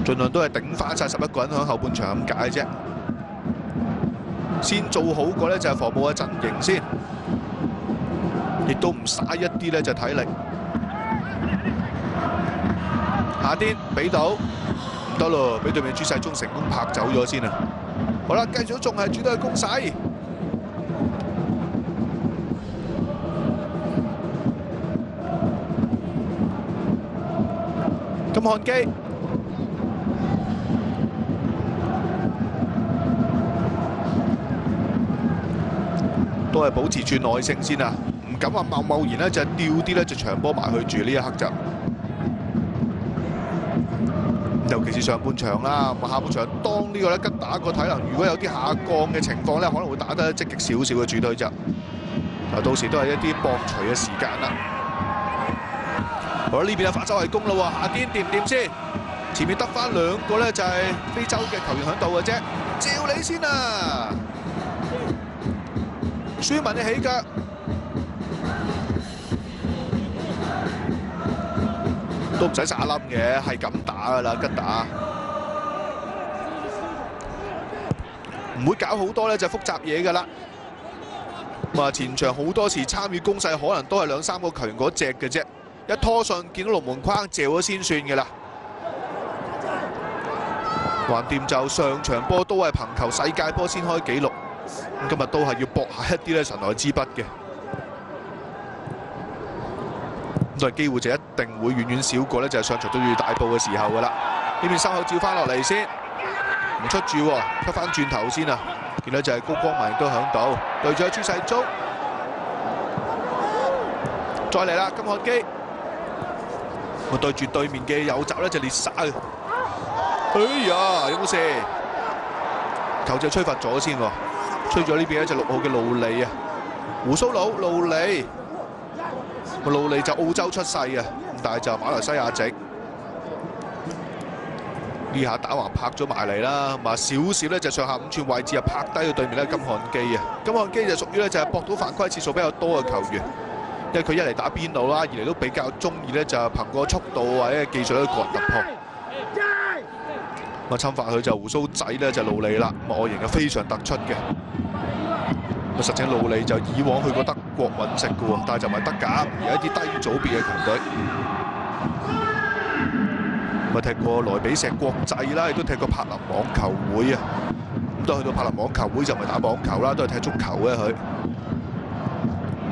盡量都係頂翻晒11個人喺後半場咁解啫。先做好個咧就係防務嘅陣型先，亦都唔嘥一啲咧就體力。下啲俾到唔得咯，俾對面朱世忠成功拍走咗先啊！好啦，繼續仲係主隊嘅攻勢。金漢基。都係保持住耐性先啊，唔敢話貿然咧就掉啲咧就長波埋去住呢一刻就，尤其是上半場啦，下半場當呢個咧吉打個體能如果有啲下降嘅情況咧，可能會打得積極少少嘅主隊就，到時都係一啲博取嘅時間啦。好啦，呢邊啊法洲係攻啦喎，下邊掂唔掂先？前面得翻2個咧就係非洲嘅球員喺度嘅啫，照你先啊！舒文嘅起腳，都唔使撒冧嘅，係咁打噶啦，吉打唔會搞好多咧就複雜嘢噶啦。咁啊，前場好多時參與攻勢，可能都係2、3個球員嗰隻嘅啫，一拖上見到龍門框嚼咗先算嘅啦。橫掂就上場波都係憑球世界波先開紀錄。今日都係要搏下一啲咧神來之筆嘅，咁但係機會就一定會遠遠少過咧就係上場都要大步嘅時候㗎啦。呢邊收口照翻落嚟先，唔出住喎，出翻轉頭先啊！見到就係高光文亦都響度，對住朱世忠，再嚟啦金漢基，我對住對面嘅右閘咧就裂晒，哎呀有冇事？球就吹罰咗先喎。吹咗呢邊咧就6號嘅路利啊，胡鬚佬路利，路利就澳洲出世啊，但係就馬來西亞籍。呢下打橫拍咗埋嚟啦，咁啊少少咧就上下5寸位置啊拍低咗對面咧金漢基啊，金漢基就屬於咧就係搏到犯規次數比較多嘅球員，因為佢一嚟打邊路啦，二嚟都比較中意咧就係憑個速度或者技術咧個人突破。咁啊侵犯佢就胡鬚仔咧就路利啦，咁外形係非常突出嘅。實情路利就以往去過德國揾食嘅喎，但係就唔係德甲，而係一啲低組別嘅球隊。咁啊踢過萊比錫國際啦，亦都踢過柏林網球會啊。咁都去到柏林網球會就唔係打網球啦，都係踢足球嘅佢。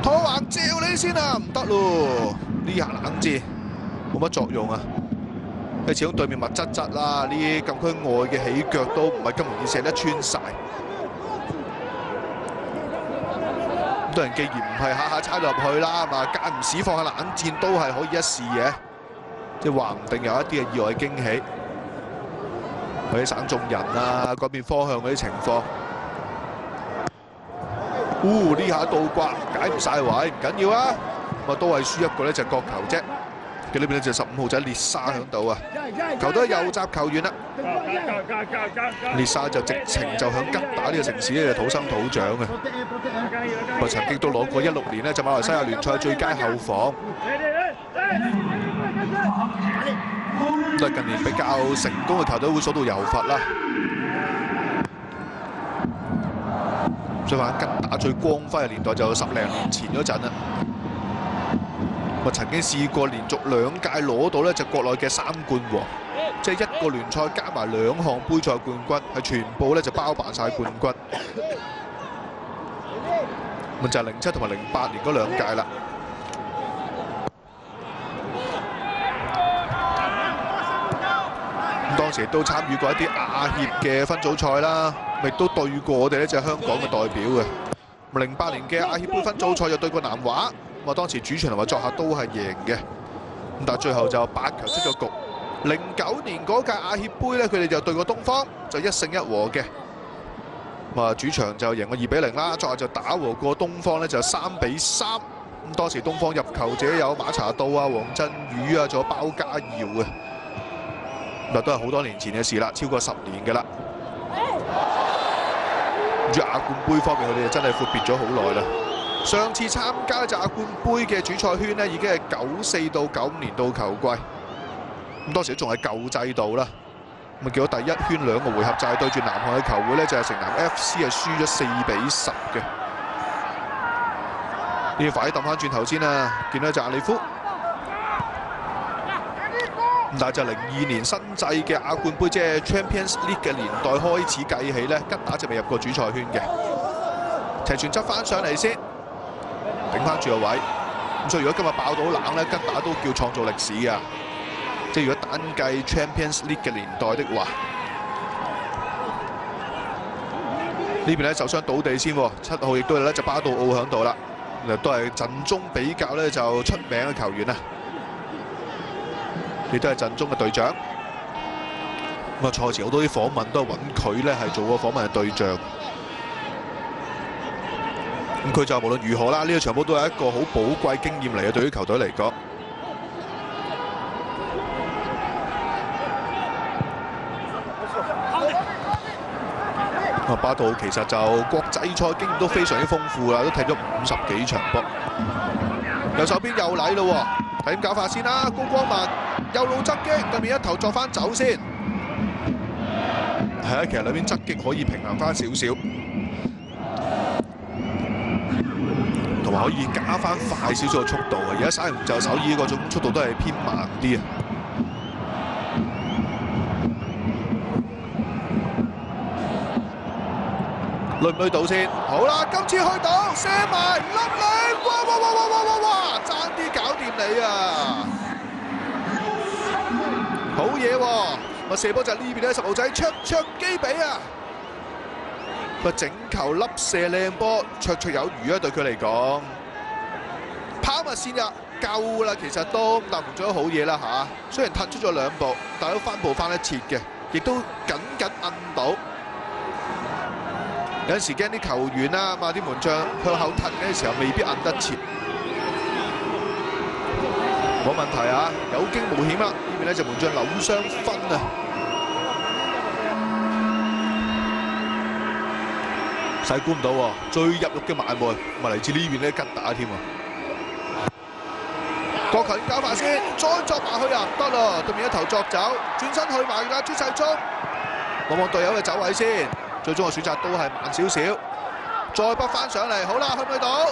拖橫照你先啊，唔得咯！呢下冷戰冇乜作用啊。因為始終對面密質質啦，呢啲禁區外嘅起腳都唔係咁容易射得穿晒。咁多人既然唔係下下猜到入去啦，嘛間唔時放下冷戰都係可以一試嘅，即係話唔定有一啲嘅意外驚喜。嗰啲省眾人啊，改變方向嗰啲情況。呢下倒掛解唔晒位，唔緊要啊。咁啊都係輸一個咧就角球啫。嘅呢邊咧就15號仔列沙喺度啊，球隊右閘球員啦。列沙就直情就響吉打呢個城市咧土生土長嘅。我曾經都攞過16年咧就馬來西亞聯賽最佳後防。都係近年比較成功嘅球隊會數到柔佛啦。再話吉打最光輝嘅年代就10零年前嗰陣啦。我曾經試過連續2屆攞到咧就國內嘅3冠王，即係1個聯賽加埋2項杯賽冠軍，係全部咧就包辦晒冠軍。咁就係07同埋08年嗰2屆啦。咁當時亦都參與過一啲亞協嘅分組賽啦，亦都對過我哋呢隻香港嘅代表嘅。08年嘅亞協杯分組賽就對過南華。咁啊，當時主場同埋作客都係贏嘅，咁但係最後就8強出咗局。09年嗰屆亞協杯咧，佢哋就對過東方，就1勝1和嘅。咁啊，主場就贏過2比0啦，作客就打和過東方咧，就3比3。咁當時東方入球者有馬查道啊、黃振宇啊，仲有包家耀嘅。咁啊，都係好多年前嘅事啦，超過10年嘅啦。唔知亞冠杯方面，佢哋真係闊別咗好耐啦。上次參加就亞冠杯嘅主賽圈咧，已經係94到95年度球季。咁當時仲係舊制度啦。咁啊，結果第一圈2個回合就係對住南韓嘅球會咧，就係城南 FC 係輸咗4比10嘅。呢要快啲揼翻轉頭先啊！見到就阿里夫。咁但係就02年新制嘅亞冠杯，即係 Champions League 嘅年代開始計起咧，吉打就未入過主賽圈嘅。齊傳執翻上嚟先。頂翻住個位，咁所以如果今日爆到冷咧，吉打都叫創造歷史㗎。即係如果單計 Champions League 嘅年代的話，呢邊咧受傷倒地先，7號亦都係咧就巴杜奧喺度啦，都係陣中比較咧就出名嘅球員啊，亦都係陣中嘅隊長。咁啊，賽前好多啲訪問都係揾佢咧係做過訪問嘅對象。咁佢就無論如何啦，呢個場波都係一個好寶貴經驗嚟嘅，對於球隊嚟講。巴杜其實就國際賽經驗都非常之豐富啦，都踢咗50幾場波。右手邊右禮咯，睇點搞法先啦。高光文右路側擊，對面一頭作翻走先。係啊，其實兩邊側擊可以平衡翻少少。同埋可以加翻快少少嘅速度啊！而家沙龍就手耳嗰種速度都係偏慢啲啊。累唔累到先？好啦，今次去到射埋粒靚，哇！爭啲搞掂你啊！好嘢喎！射波就係呢邊咧，10號仔卓基比啊！整球粒射靚波，綽有餘啊！對佢嚟講，跑埋線入夠啦，其實都但門咗好嘢啦嚇。雖然突出咗2步，但都翻步翻得切嘅，亦都緊摁到。有陣時驚啲球員啊嘛，啲門將向後突嘅時候未必摁得切。冇問題啊，有驚無險啦！呢邊咧就門將扭傷分啊！細估唔到喎，最入肉嘅埋門，咪嚟自呢邊咧吉打添啊！國球搞法先，再作埋去啊，得啦！對面一頭作走，轉身去埋㗎，朱世忠望望隊友嘅走位先，最終嘅選擇都係慢少少，再北翻上嚟，好啦，去唔去到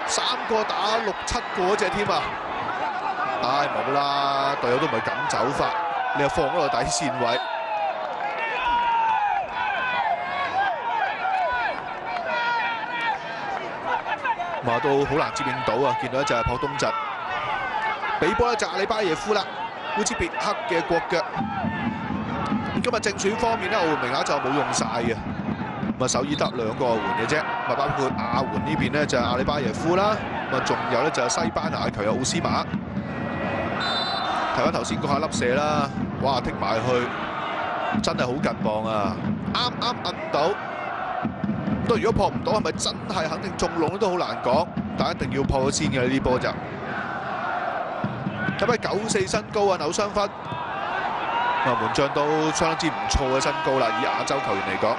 ？3個打6、7個嗰隻添啊！唉，冇啦，隊友都唔係咁走法，你又放嗰個底線位。話都好難接應到啊！見到就係朴東澤，俾波咧就阿里巴耶夫啦，烏茲別克嘅國腳。今日正選方面咧，奧援名額就冇用晒嘅，咁啊首爾得2個外援嘅啫，咁啊包括亞援呢邊咧就係阿里巴耶夫啦，咁啊仲有咧就係西班牙嘅球友奧斯馬。睇翻頭先嗰下粒射啦，哇踢埋去，真係好近磅啊！啱啱摁到，都如果撲唔到，係咪真係肯定中籠都好難講，但一定要撲咗先嘅呢啲波就。咁喺94身高啊，扭雙分，門將都相當之唔錯嘅身高啦，以亞洲球員嚟講，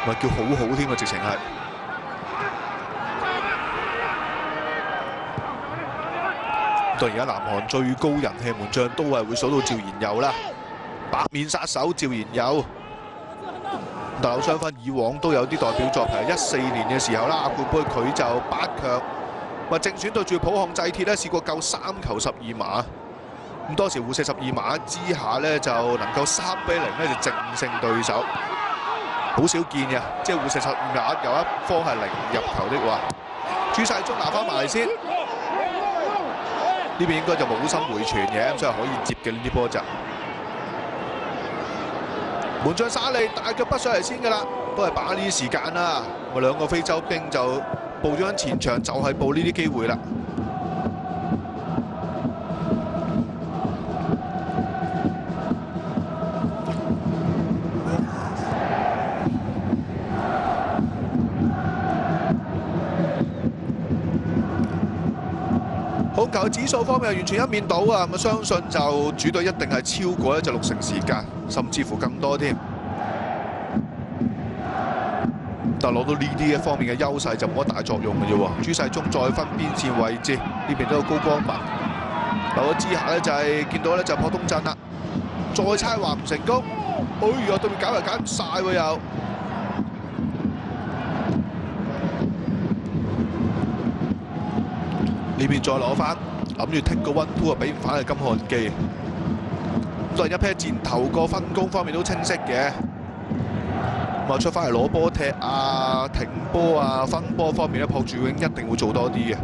咪叫好好添啊，直情係。到而家南韓最高人氣門將都係會數到趙賢佑啦，白面殺手趙賢佑。但扭雙分以往都有啲代表作，譬如14年嘅時候啦，亞冠杯佢就8強，話正選對住浦項製鐵咧，試過救3球12碼。咁當時互射12碼之下咧，就能夠3-0咧就淨勝對手，好少見嘅，即係互射12碼有一方係0入球的話，朱世忠拿翻埋先。呢邊應該就冇心回傳嘅，所以可以接嘅呢啲波就。門將沙利大腳筆上嚟先㗎啦，都係把握呢啲時間啦。我兩個非洲兵就報咗喺前場，就係報呢啲機會啦。控球指數方面係完全一面倒啊！咁相信就主隊一定係超過就60成時間，甚至乎更多添。但攞到呢啲一方面嘅優勢就冇乜大作用嘅啫喎。朱世忠再分邊線位置，呢邊都有高光文。留咗之下咧就係見到咧就朴東鎮啦，再猜話唔成功。哎呀，對面搞又搞唔晒喎又。呢邊再攞翻，諗住剔個 1-2啊，俾唔翻係金漢基。都係一 pair 箭頭個分工方面都清晰嘅。咁啊出翻嚟攞波踢啊、停波啊、分波方面咧，朴柱永一定會做多啲嘅。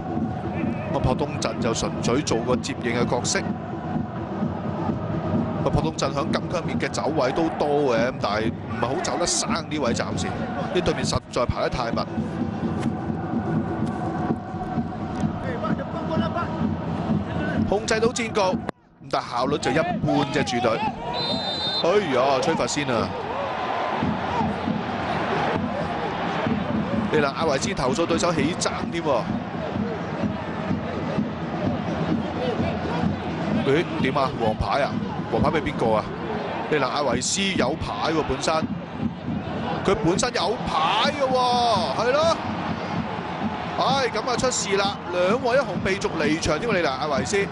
咁朴東鎮就純粹做個接應嘅角色。朴東鎮響禁區面嘅走位都多嘅，咁但係唔係好走得生呢位暫時，啲對面實在排得太密。控制到戰局，但效率就一般啫，主隊。哎呀，吹罰先啊！利蘭亞維斯投訴對手起爭添喎。誒點啊？黃牌啊？黃牌俾邊個啊？利蘭亞維斯有牌喎，本身佢本身有牌嘅喎，係咯。唉，咁啊出事啦！2位一紅被逐離場添喎，利蘭亞維斯。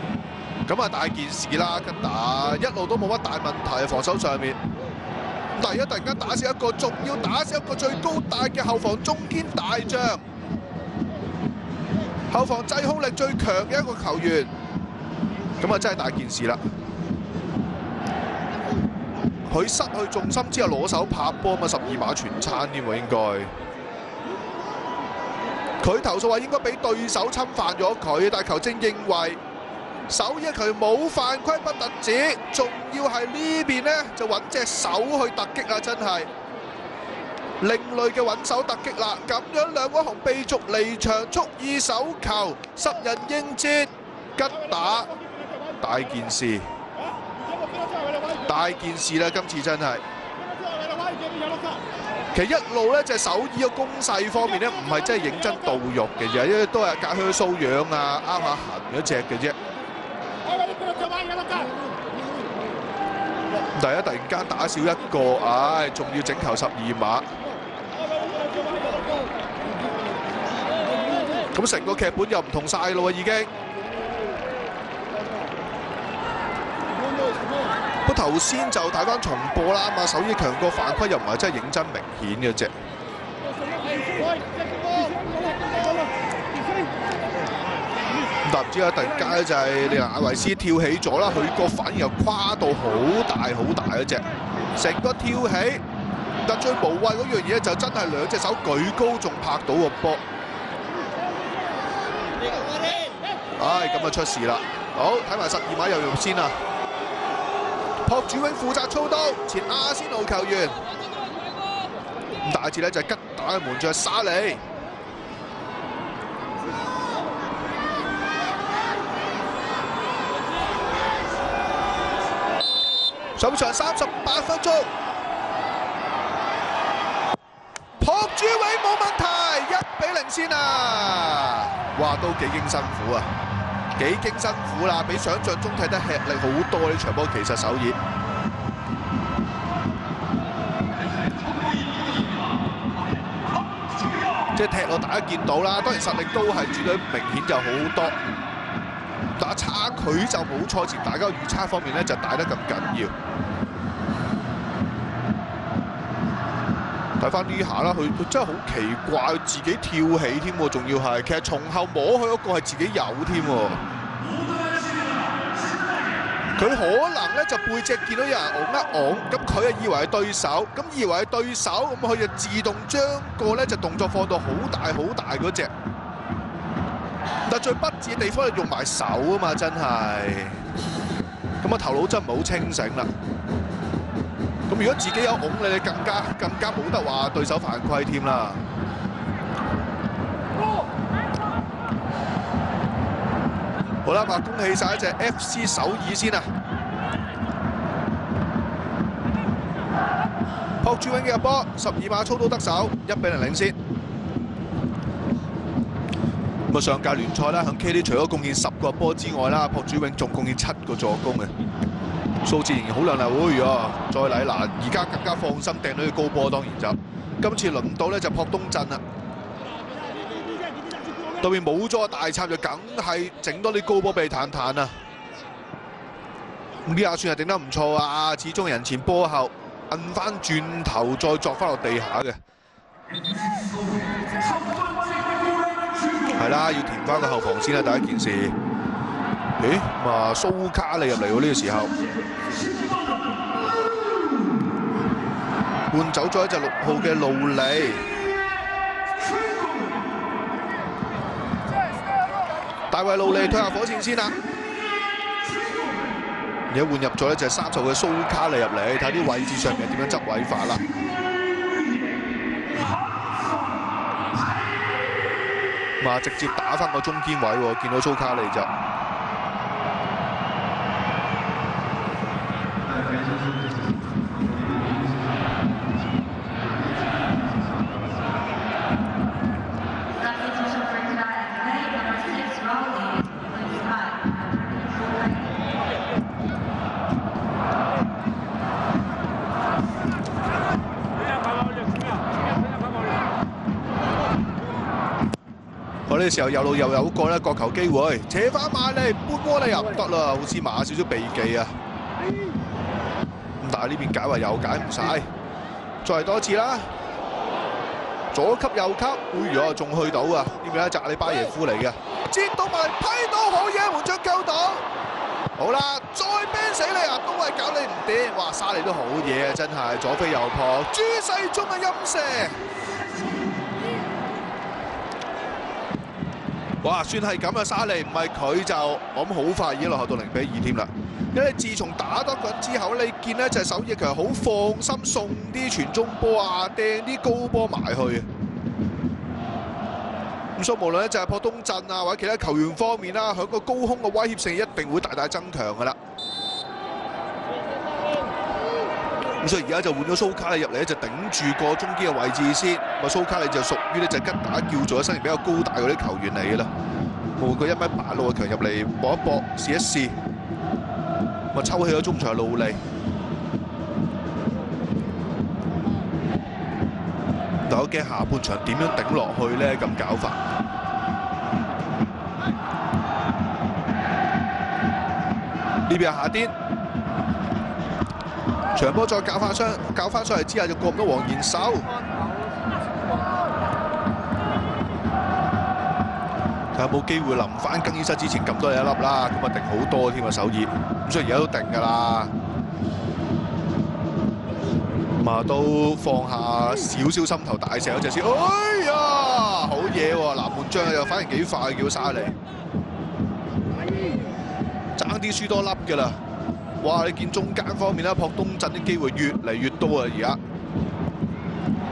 咁啊大件事啦，吉打一路都冇乜大問題，防守上面。但係而家突然間打死一個，仲要打死一個最高大嘅後防中堅大將，後防制空力最強嘅一個球員。咁啊真係大件事啦！佢失去重心之後攞手拍波嘛，12碼全餐添喎應該。佢投訴話應該俾對手侵犯咗佢，但係球證認為首一球冇犯規不特止，仲要係呢邊呢就揾隻手去突擊啊！真係另類嘅揾手突擊啦！咁樣2位紅被逐離場，蓄意手球，10人應接，吉打大件事，大件事啦！今次真係。其實一路咧就係首爾嘅攻勢方面咧，唔係真係認真到肉嘅啫，因為都係隔靴搔癢啊，啱下痕嗰隻嘅啫。但係突然間打少一個，唉，仲要整球12碼，咁成個劇本又唔同晒咯喎已經。不過頭先就睇翻重播啦嘛，首爾強個犯規又唔係真係認真明顯嘅啫。但唔知啊，突然間咧就係利蘭亞維斯跳起咗啦，佢個反應又跨到好大嗰隻，成個跳起。但最無謂嗰樣嘢就真係2隻手舉高仲拍到個波。唉，咁啊出事啦！好，睇埋12碼又用先啊！朴柱永負責操刀，前阿仙奴球員。咁大致咧就係吉打嘅門將沙利。上場38分鐘，朴主永冇問題，1-0先啊！哇，都幾經辛苦啊，幾經辛苦啦，比想象中踢得吃力好多呢場波，其實首爾。即係踢落，大家見到啦，當然實力都係主隊明顯就好多，但係差距就冇賽前大家預測方面咧就大得咁緊要。睇翻呢下啦，佢真係好奇怪，佢自己跳起添喎，仲要係其實從後摸佢嗰個係自己有添喎。佢可能咧就背脊見到有人拱一拱，咁佢就以為係對手，咁以為係對手，咁佢就自動將個咧就動作放到好大好大嗰隻。但最不智嘅地方係用埋手啊嘛，真係。咁啊頭腦真唔係好清醒啦。咁如果自己有拱你，更加冇得話對手犯規添啦。好啦，恭喜晒一隻 FC 首爾先啊！朴主永嘅入波，12碼操刀得手，1-0領先。咁啊，上屆聯賽啦，響 K 除咗貢獻10個入波之外啦，朴主永仲貢獻7個助攻嘅，數字仍然好亮麗喎。再嚟嗱，而家更加放心掟到啲高波，當然就今次輪到咧就朴東鎮啦。對面冇咗個大插就梗係整多啲高波俾你彈彈啊！咁呢下算係頂得唔錯啊！始終人前波後，摁翻轉頭再作翻落地下嘅。係啦，要填翻個後防先啦，第一件事。咦？咁啊，蘇卡利入嚟喎呢個時候，換走咗一隻6號嘅路利。大衛路利推下火線先啦，而家換入咗咧就係30號嘅蘇卡利入嚟，睇啲位置上面點樣執位法啦。嘛，直接打翻個中堅位喎，見到蘇卡利就。呢個時候右路又有個咧角球機會，扯翻埋嚟，半窩你又唔得啦，好似馬少少避忌啊！咁但係呢邊解話又解唔晒，再嚟多一次啦，左級右級，哎呀仲去到啊！呢邊咧就阿里巴耶夫嚟嘅，接到埋批到好嘢，門將救到，好啦，再 ban 死你啊，都係搞你唔掂，哇沙利都好嘢啊，真係左飛右撲，諸世中嘅陰射。哇！算係咁啊，沙利唔係佢就我諗好快已經落後到0-2添啦。因為自從打多棍之後，你見咧就係首爾其實好放心送啲傳中波啊，掟啲高波埋去。咁所以無論咧就係朴東鎮啊或者其他球員方面啦，喺個高空嘅威脅性一定會大大增強㗎啦。咁所以而家就換咗蘇卡利入嚟咧，就頂住個中堅嘅位置先。咁蘇卡利就屬於咧就吉打叫做身形比較高大嗰啲球員嚟嘅啦。換個1.86米嘅強入嚟搏一搏，試一試。咁抽起咗中場路利。但我驚下半場點樣頂落去咧？咁搞法。呢邊下啲。長波再教翻上嚟之後就過唔到黃賢手，睇下有冇機會臨翻更衣室之前撳多你一粒啦，咁啊定好多添啊首爾，咁所以而家都定㗎啦，咁啊都放下少少心頭大石嗰隻先，哎呀好嘢喎！嗱門將又反而幾快，叫沙利，爭啲輸多粒㗎啦。哇！你見中間方面啦，朴東鎮啲機會越嚟越多啊！而家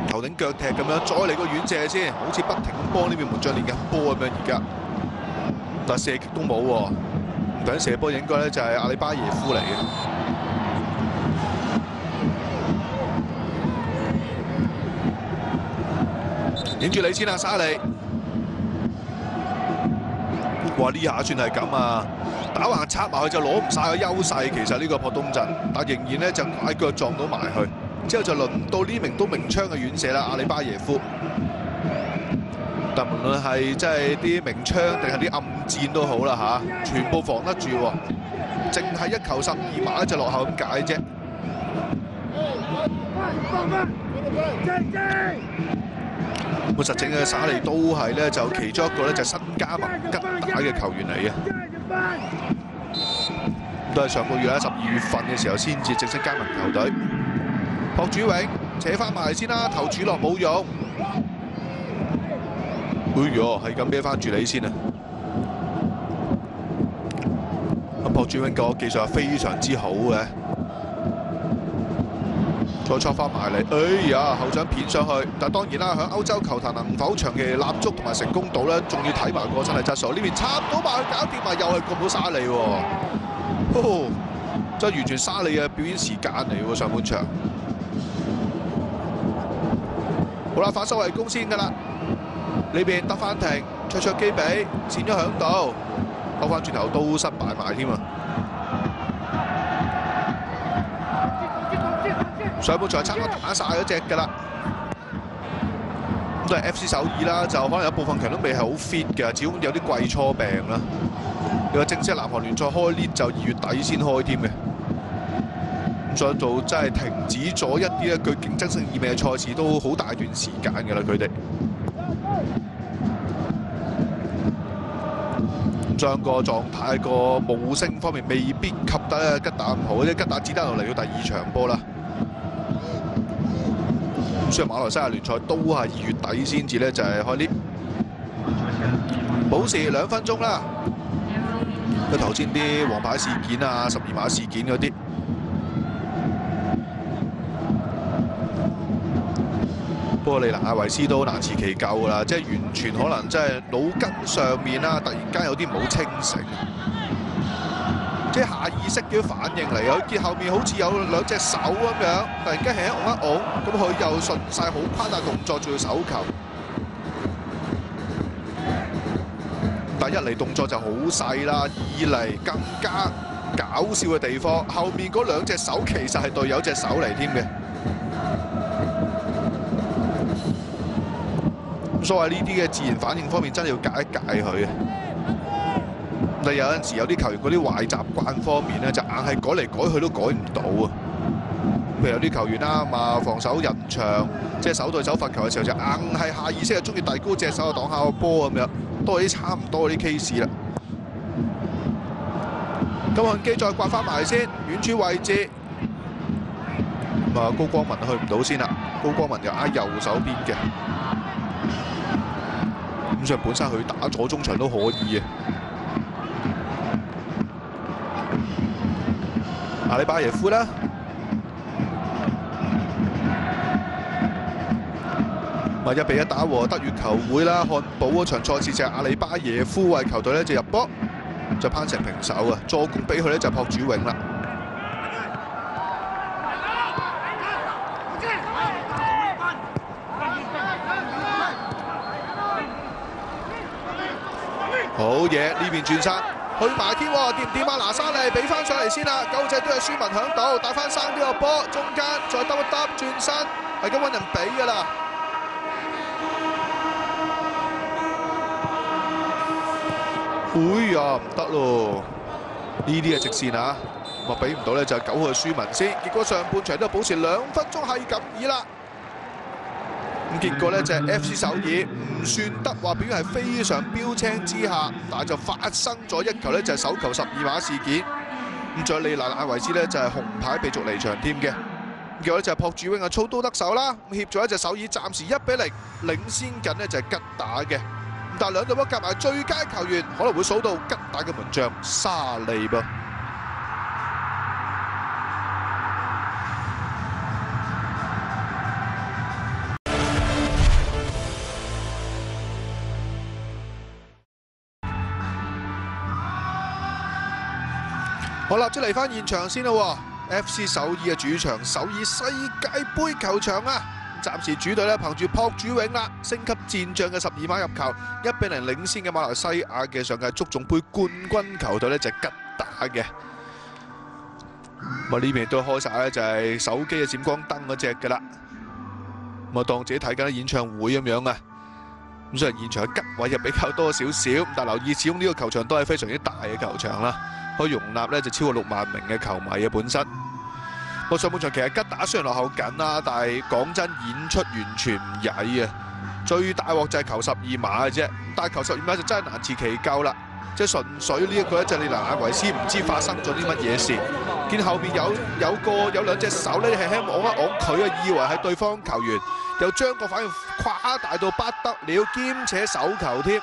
頭頂腳踢咁樣，再嚟個遠射先，好似不停咁幫呢邊門將練緊波咁樣。而家但係射擊都冇喎，唔等射波應該咧就係阿里巴耶夫嚟嘅。影住你先啊，沙利！哇！呢下算係咁啊，打橫插埋去就攞唔晒個優勢。其實呢個朴東鎮，但仍然咧就拐腳撞到埋去，之後就輪到呢名都鳴槍嘅遠射啦，阿里巴耶夫。但無論係即係啲鳴槍定係啲暗箭都好啦嚇，全部防得住喎，淨係一球12碼就落後咁解啫。咁實情嘅沙利都係咧就其中一個咧就新加盟吉打嘅球員嚟嘅，都係上個月啦12月份嘅時候先至正式加盟球隊。朴主永扯翻埋先啦，頭主落冇用。哎唷，係咁孭翻住你先啊！咁朴主永個技術係非常之好嘅。再戳翻埋嚟，哎呀，後掌片上去，但當然啦，喺歐洲球壇能否長期立足同埋成功度咧，仲要睇埋個身體質素。呢邊插唔到埋去，搞掂埋，又係過唔到沙利喎，真係完全沙利嘅表演時間嚟喎，上半場。好啦，反手為攻先㗎啦，呢邊得翻停，卓基比閃咗響度，兜翻轉頭都失敗埋添啊！上半場差唔多打晒嗰隻㗎啦，咁都係 FC 首爾啦，就可能有部分球都未係好 fit 嘅，始終有啲季初病啦。你話正式南韓聯賽開年就2月底先開添嘅，咁所以到真係停止咗一啲咧具競爭性意味嘅賽事都好大段時間㗎啦，佢哋。將個狀態個無聲方面未必及得吉打唔好，即係吉打只得落嚟到第2場波啦。雖然馬來西亞聯賽都係2月底先至咧就係開年，補時2分鐘啦。佢頭先啲黃牌事件啊、12碼事件嗰啲，不過利拿亞維斯都難辭其咎㗎啦，即係完全可能即係腦筋上面啦，突然間有啲唔好清醒。即係下意識嘅反應嚟，佢見後面好似有2隻手咁樣，突然間係一擁一擁，咁佢又順勢好誇大動作，仲要手球。但一嚟動作就好細啦，二嚟更加搞笑嘅地方，後面嗰2隻手其實係隊友隻手嚟添嘅。所謂呢啲嘅自然反應方面，真係要解一解佢嘅。但有陣時有啲球員嗰啲壞習慣方面咧，就硬係改嚟改去都改唔到啊！譬如有啲球員啦，防守人牆，即係守對手罰球嘅時候，就硬係下意識係中意遞高隻手擋下個波咁樣，都係啲差唔多啲 case 啦。咁漢基再刮翻埋先，遠處位置，高光文去唔到先啦，高光文就挨右手邊嘅，咁所以本身佢打左中場都可以嘅。阿里巴耶夫啦，1比1打和德乙球會啦，漢堡嗰場賽事就係阿里巴耶夫為球隊咧就入波，就攀成平手啊！助攻俾佢咧就朴主永啦。好嘢，呢邊轉身。去埋添喎，掂唔掂啊？拿沙利俾翻上嚟先啦，狗仔都有舒文響度，打翻生呢個波，中間再兜一兜轉身，係咁揾人俾㗎啦。哎呀，唔得咯，呢啲係直線啊，咁俾唔到咧就係9號嘅舒文先，結果上半場都保持2分鐘係咁意啦。咁結果咧就係 FC 首爾唔算得話表現係非常標青之下，但係就發生咗一球咧就係手球12碼事件。咁仲有利拿亞維斯咧就係紅牌被逐離場添嘅。結果咧就係朴主永啊操刀得手啦，協助一隻首爾暫時1比0領先緊呢就係吉打嘅。咁但係兩隊波夾埋最佳球員可能會數到吉打嘅門將沙利噃。好啦，即嚟翻現場先啦喎 ！FC 首爾嘅主場首爾世界盃球場啊，暫時主隊咧憑住朴主永啦升級戰將嘅12碼入球，1-0領先嘅馬來西亞嘅上屆足總杯冠軍球隊咧就係吉打嘅。咁啊呢邊都開晒咧就係手機嘅閃光燈嗰隻㗎啦。咁啊當自己睇緊演唱會咁樣啊。咁雖然現場嘅吉位又比較多少少，但留意始終呢個球場都係非常之大嘅球場啦，可以容納咧就超過6萬名嘅球迷嘅本身。我上半場其實吉打雖然落後緊啦，但係講真演出完全唔曳啊！最大鑊就係球12碼嘅啫，但係球12碼就真係難辭其咎啦。即係純粹呢一個咧，就係利拿亞維斯唔知發生咗啲乜嘢事，見後邊有兩隻手咧係輕輕按一按佢啊，以為係對方球員，又將個反應誇大到不得了，兼且手球添。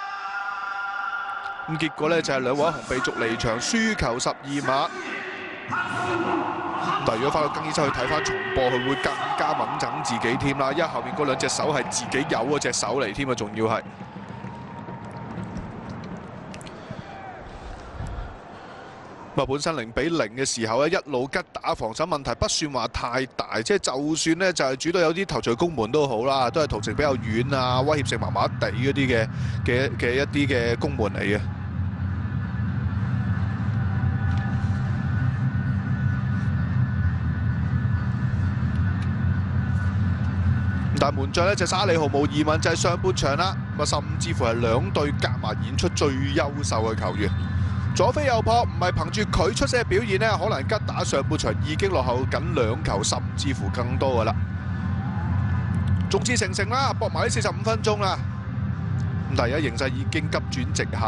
咁結果咧就係兩位紅被逐離場，輸球12碼。但係如果翻到更衣室去睇翻重播，佢會更加猛整自己添啦，因為後面嗰兩隻手係自己有嗰隻手嚟添啊，仲要係。咁啊，本身0-0嘅時候咧，一路吉打防守問題不算話太大，即係就算咧就係主隊有啲頭槌攻門都好啦，都係途程比較遠啊，威脅性麻麻地嗰啲嘅一啲嘅攻門嚟嘅。但門將咧就沙利毫無疑問就係上半場啦，咁啊甚至乎係兩隊夾埋演出最優秀嘅球員，左飛右撲，唔係憑住佢出色嘅表現呢，可能吉打上半場已經落後緊2球，甚至乎更多噶啦。眾志成城啦，搏埋呢45分鐘啦，咁但係而家形勢已經急轉直下。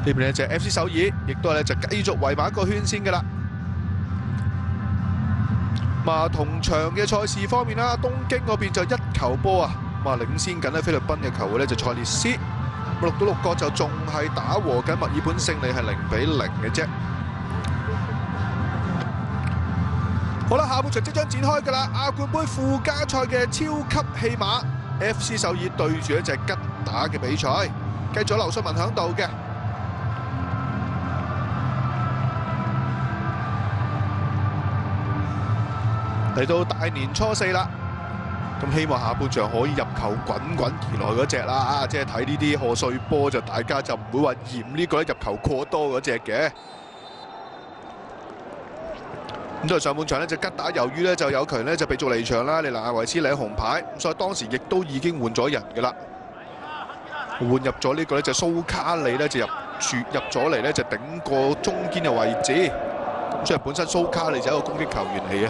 呢邊咧就係 FC 首爾，亦都係咧就繼續圍埋一個圈先噶啦。同場嘅賽事方面啦，東京嗰邊就1球波啊，領先緊咧菲律賓嘅球會咧就塞列斯，6到6角就仲係打和緊墨爾本勝利係0-0嘅啫。好啦，下半場即將展開㗎啦，亞冠杯附加賽嘅超級戲碼 ，FC 首爾對住一隻吉打嘅比賽，繼續劉信文響度嘅。嚟到大年初4啦，咁希望下半場可以入球滾滾而來嗰隻啦，即係睇呢啲賀歲波就大家就唔會話嫌呢個入球過多嗰隻嘅。咁到上半場咧就吉打，由於咧就有球員咧就被逐離場啦，利拿亞維斯領紅牌，所以當時亦都已經換咗人㗎啦，換入咗呢個咧就蘇卡利咧就入咗嚟咧就頂過中堅嘅位置，咁所以本身蘇卡利就係一個攻擊球員嚟嘅。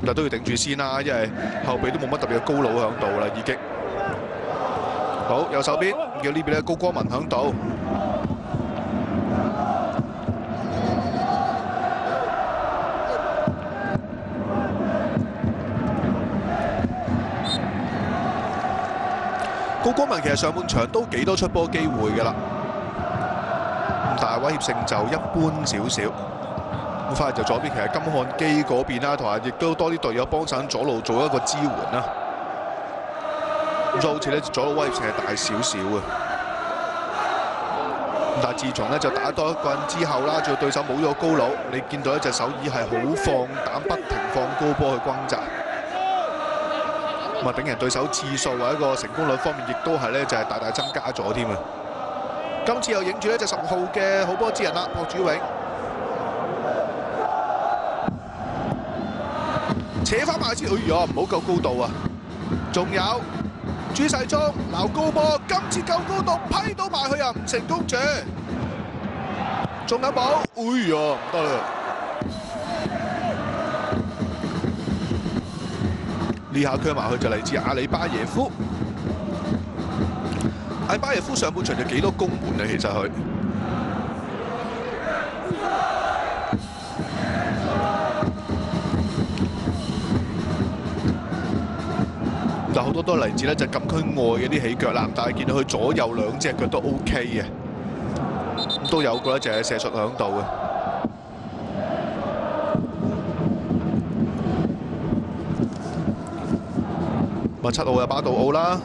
但都要頂住先啦，因為後備都冇乜特別嘅高佬喺度啦，已經。好，右手邊叫呢邊咧高光文喺度。高光文其實上半場都幾多出波機會㗎啦，但係威脅性就一般少少。咁翻嚟就左邊，其實金漢基嗰邊啦，同埋亦都多啲隊友幫手左路做一個支援啦。咁所以好似咧左路威脅性係大少少嘅。但係自從咧就打多一個人之後啦，仲有對手冇咗高佬，你見到一隻手耳係好放膽，不停放高波去轟炸。咁啊頂人對手次數或者個成功率方面，亦都係咧就係大大增加咗添啊！今次又影住咧就10號嘅好波之人啦，朴主永。扯翻埋先，哎呀，唔好夠高度啊！仲有朱世忠撈高波，今次夠高度批到埋去啊，唔成功住。仲有冇？哎呀，唔得啦！呢下鋸埋去就嚟自阿里巴耶夫。阿里巴耶夫上半場就幾多攻門啊，其實佢。但好多都嚟自咧就禁區外嘅啲起腳啦，但係見到佢左右兩隻腳都 OK 嘅，都有個咧就係射術響度嘅。咁7號有巴杜奧啦，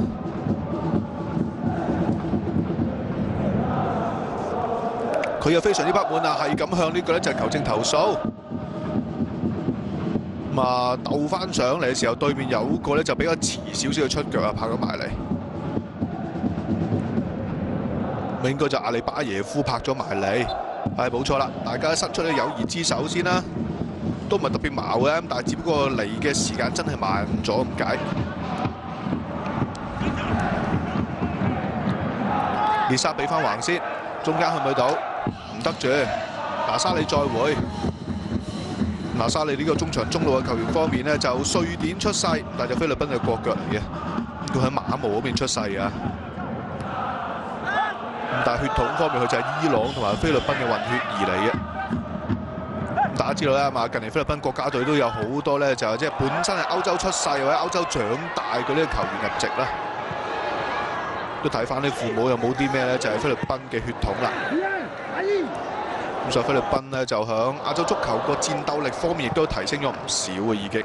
佢又非常之不滿啊，係咁向呢個咧就係球證投訴。咁啊，鬥翻上嚟嘅時候，對面有個咧就比較遲少少嘅出腳啊，拍咗埋嚟。咁應該就阿里巴耶夫拍咗埋嚟，係冇錯啦。大家伸出啲友誼之手先啦，都唔係特別矛嘅，但係只不過嚟嘅時間真係慢咗咁解。列沙俾翻橫先，中間去唔去到？唔得住。拿沙里再會。拿沙利呢個中場中路嘅球員方面呢，就瑞典出世，但係菲律賓嘅國腳嚟嘅，佢喺馬毛嗰邊出世啊。但係血統方面，佢就係伊朗同埋菲律賓嘅混血兒嚟嘅。大家知道啦嘛，近年菲律賓國家隊都有好多咧，就係即係本身係歐洲出世或者歐洲長大嗰啲球員入籍啦。都睇翻啲父母有冇啲咩咧，就係菲律賓嘅血統啦。咁所以菲律賓咧就響亞洲足球個戰鬥力方面亦都提升咗唔少嘅已經。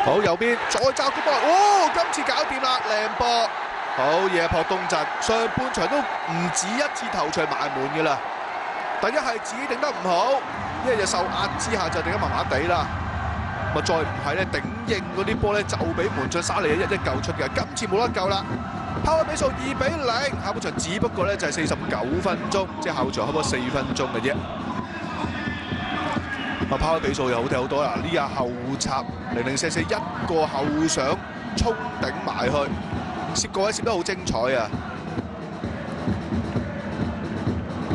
好右邊再揸個波，哦！今次搞掂啦，靚波，好嘢！朴東鎮上半場都唔止一次頭槌埋門嘅啦。第一係自己頂得唔好，一係就受壓之下就頂得麻麻地啦。咪再唔係咧頂應嗰啲波咧就俾門將沙利一救出嘅，今次冇得救啦。拋開比數2-0，下半場只不過咧就係49分鐘，即係後場開波4分鐘嘅啫。啊拋開比數又好睇好多啦！呢下後插0044一個後上衝頂埋去，攝個位攝得好精彩啊！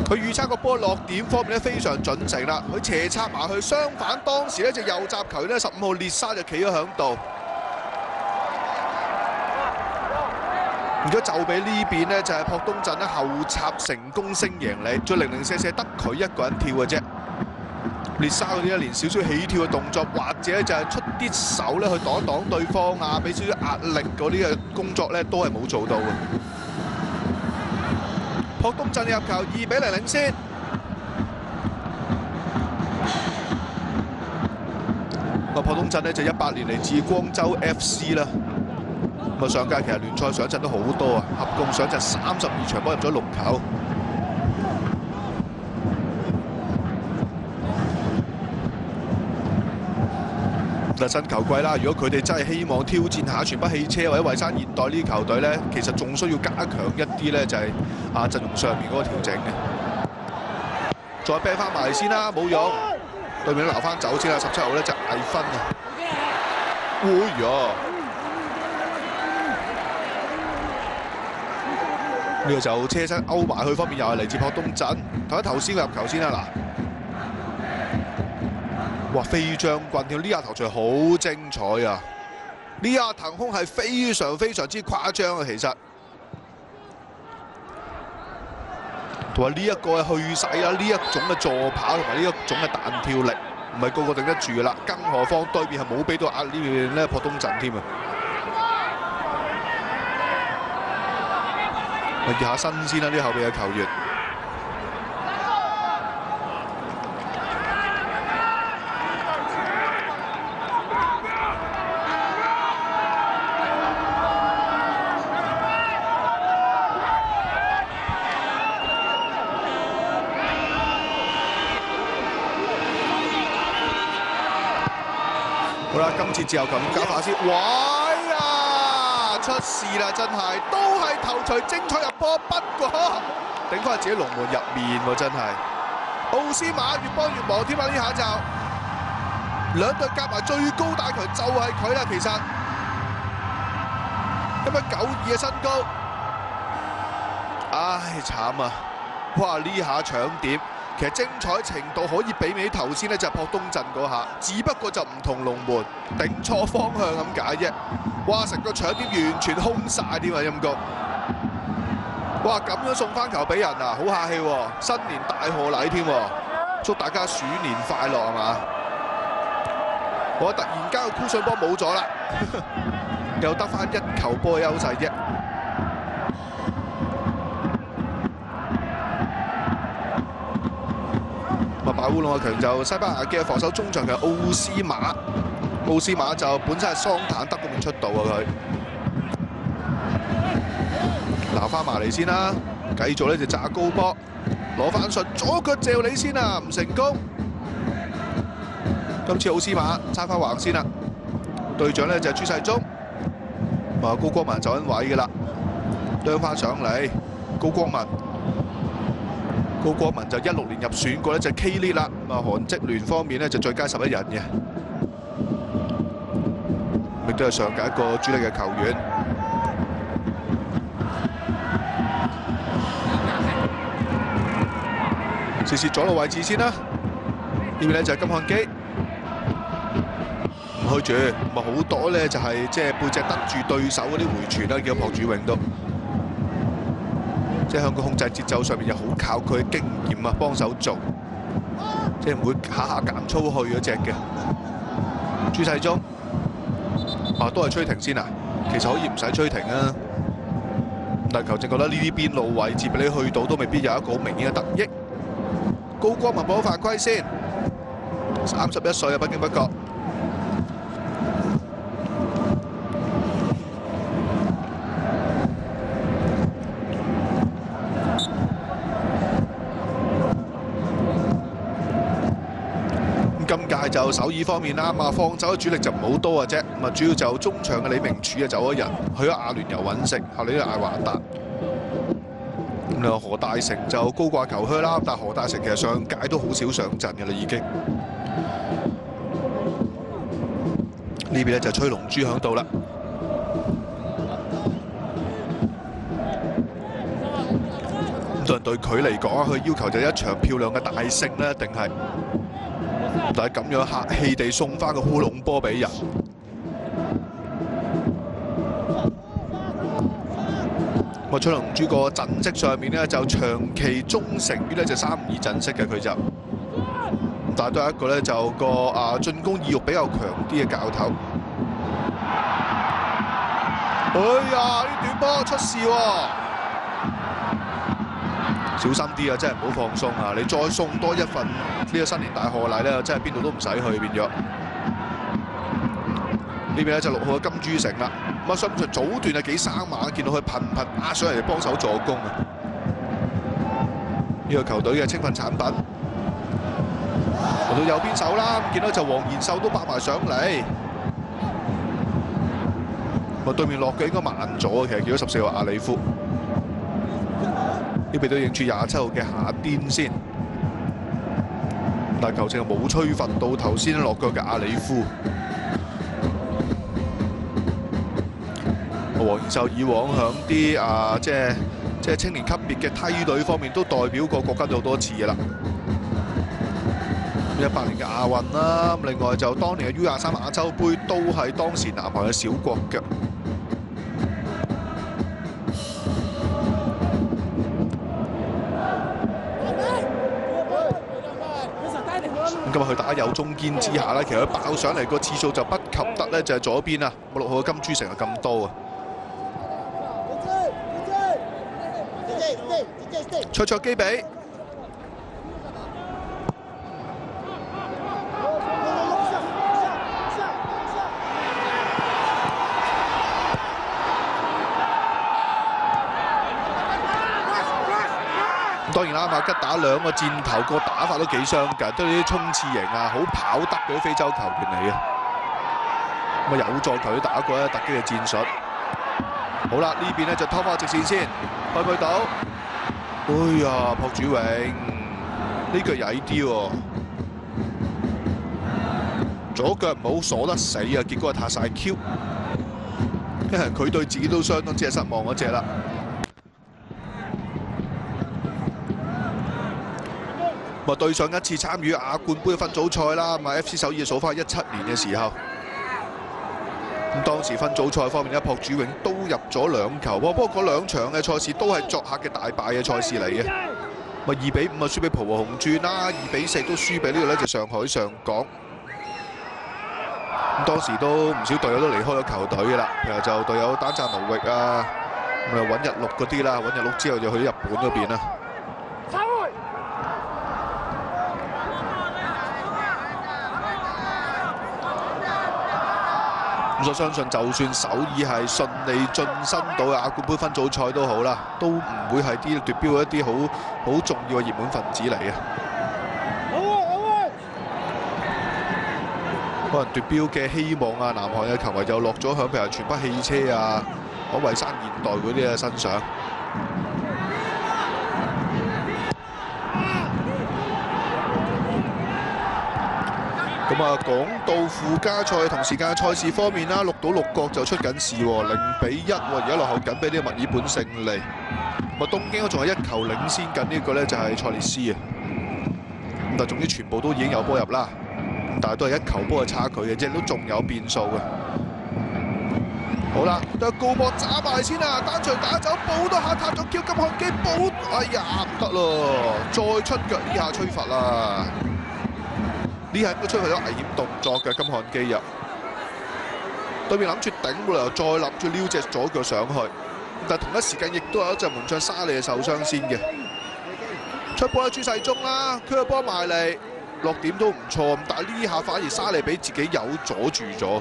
佢預測個波落點方面咧非常準成啦，佢斜插埋去，相反當時咧隻右閘球員咧15號列沙就企咗喺度。如果就俾呢邊咧就係朴東鎮咧後插成功升贏你，再0044得佢一個人跳嘅啫。列沙嗰啲咧連少少起跳嘅動作，或者就係出啲手咧去擋一擋對方啊，俾少少壓力嗰啲嘅工作咧都係冇做到嘅。朴東鎮入球2-0領先。個朴東鎮咧就18年嚟自光州 FC 啦。咁啊上屆其實聯賽上陣都好多啊，合共上陣32場波入咗6球。嗱新球季啦，如果佢哋真係希望挑戰下全北汽車或者蔚山現代呢啲球隊咧，其實仲需要加強一啲咧，就係陣容上面嗰個調整嘅。再啤翻埋先啦，冇用，對面都留翻走先啦。17號咧就嗌分啊！會呀！呢個就車身勾埋去方面，又係嚟自朴東鎮。睇下頭先嘅入球先啦，嗱。哇！飛將軍跳呢下頭槌好精彩啊！呢下騰空係非常之誇張啊，其實。同埋呢一個係去勢啦，呢一種嘅助跑同埋呢一種嘅彈跳力，唔係個個頂得住噶啦。更何況對面係冇俾到壓呢邊咧朴東鎮添啊！咪熱下身先啦，呢後邊嘅球員。好啦，今次自由球加法先，喂呀，出事啦！真係都係頭槌精彩入波，不過頂翻自己龍門入面喎，真係。奧斯馬越幫越忙添啊！呢下就兩隊夾埋最高大強就係佢啦，其實1.92嘅身高，唉慘啊！哇呢下搶點。其實精彩程度可以媲美頭先咧，就係朴東鎮嗰下，只不過就唔同龍門頂錯方向咁解啫。哇！成個搶點完全空晒添啊，陰公！哇！咁樣送翻球俾人啊，好客氣喎！新年大賀禮添喎，祝大家鼠年快樂係嘛？我突然間個箍水波冇咗啦，又得翻1球波嘅優勢啫。擺烏龍嘅強就西班牙嘅防守中場嘅奧斯馬，奧斯馬就本身係桑坦德嗰邊出道啊佢。嗱翻埋嚟先啦，繼續咧就炸高波，攞翻順左腳嚼你先啊，唔成功。今次奧斯馬揸翻橫先啦，隊長咧就係朱世忠，高光文就緊位嘅啦，啄翻上嚟，高光文就16年入選過咧就 K League 啦，韓職聯方面咧就最佳11人嘅，亦都係上屆一個主力嘅球員。試試左路位置先啦，呢邊咧就係金漢基，唔去住，咪好多咧就係即係背脊得住對手嗰啲回傳啦，叫朴主永都，即係向佢控制節奏上面又好靠佢嘅經驗啊，幫手做，即係唔會下下減粗去嗰隻嘅。朱世忠都係吹停先啊，其實可以唔使吹停啊，但係球證覺得呢啲邊路位置俾你去到都未必有一個好明顯嘅得益。高光文補犯規先，31歲啊，不經不覺。今屆就首爾方面啦，放走嘅主力就唔好多嘅啫，主要就中場嘅李明柱啊走咗人，去咗亞聯酋揾食，後嚟都艾華達。咁何大成就高掛球靴啦，但何大成其實上屆都好少上陣嘅啦已經。呢邊咧就吹龍珠響度啦。咁對佢嚟講，佢要求就一場漂亮嘅大勝咧，一定係。但係咁樣客氣地送翻個烏龍波俾人。吹龍珠個陣式上面咧就長期忠誠於咧就3-2陣式嘅佢就，但係都係一個咧就個進攻意欲比較強啲嘅教頭。哎呀！呢短波出事喎，小心啲啊！真係唔好放鬆啊！你再送多一份呢個新年大賀禮咧，真係邊度都唔使去變咗。呢邊咧就6號嘅金珠城啦。上半場早段係幾生猛，見到佢頻壓上嚟幫手助攻啊！呢個球隊嘅青訓產品，嚟到右邊手啦，見到就黃賢秀都拍埋上嚟。對面落嘅應該慢咗，其實見到14號阿里夫。呢邊都影住27號嘅夏甸先，但係球證冇吹罰到頭先落腳嘅阿里夫。黃賢秀以往響啲即係青年級別嘅梯隊方面都代表過國家隊好多次嘅啦。18年嘅亞運啦，另外就當年嘅 U23亞洲杯都係當時南韓嘅小國腳。今日佢打右中堅之下咧，其實佢爆上嚟個次數就不及得咧，就係左邊啊6號嘅金珠城係咁多啊！卓基比，當然啦，馬吉打2個箭頭，個打法都幾相近，都係啲衝刺型啊，好跑得嗰啲非洲球員嚟嘅。咁有助球隊打過咧突擊嘅戰術。好啦，呢邊咧就拖翻直線先，去唔去到？哎呀，朴主永呢腳曳啲喎，左腳唔好鎖得死啊！結果係塌晒 Q， 因為佢對自己都相當之係失望嗰隻啦。對上一次參與亞冠杯嘅分組賽啦，FC 首爾數翻17年嘅時候。咁當時分組賽方面咧，朴主永都入咗2球，不過嗰2場嘅賽事都係作客嘅大敗嘅賽事嚟嘅。2比5啊輸俾浦和紅鑽啦，2比4都輸俾呢個咧就上海上港。咁當時都唔少隊友都離開咗球隊嘅啦，譬如就隊友丹澤奴域啊，咁啊揾日陸嗰啲啦，揾日陸之後就去咗日本嗰邊啦。所以相信就算首爾係順利晉身到亞冠杯分組賽都好啦，都唔會係啲奪標一啲好重要嘅熱門分子嚟嘅。可能奪標嘅希望啊，南韓嘅球迷就落咗響譬如全北汽車啊、蔚山現代嗰啲嘅身上。咁啊，講到附加賽同時間嘅賽事方面啦，鹿島鹿角就出緊事喎，0-1喎，而家落後緊俾呢個墨爾本勝利。咁啊，東京仲係1球領先緊呢個咧就係塞列斯啊。咁但係總之全部都已經有波入啦，但係都係1球波嘅差距嘅啫，都仲有變數嘅。好啦，都有高波揸埋先啊，單場打走，補多下塔咗叫金漢基補，哎呀唔得咯，再出腳呢下吹罰啦。呢下應該吹佢咗危險動作嘅金漢基入，對面諗住頂冇理由再諗住撩隻左腳上去，但同一時間亦都有一隻門將沙利受傷先嘅。出波喺朱世忠啦，佢個波埋嚟落點都唔錯，但係呢下反而沙利俾自己有阻住咗，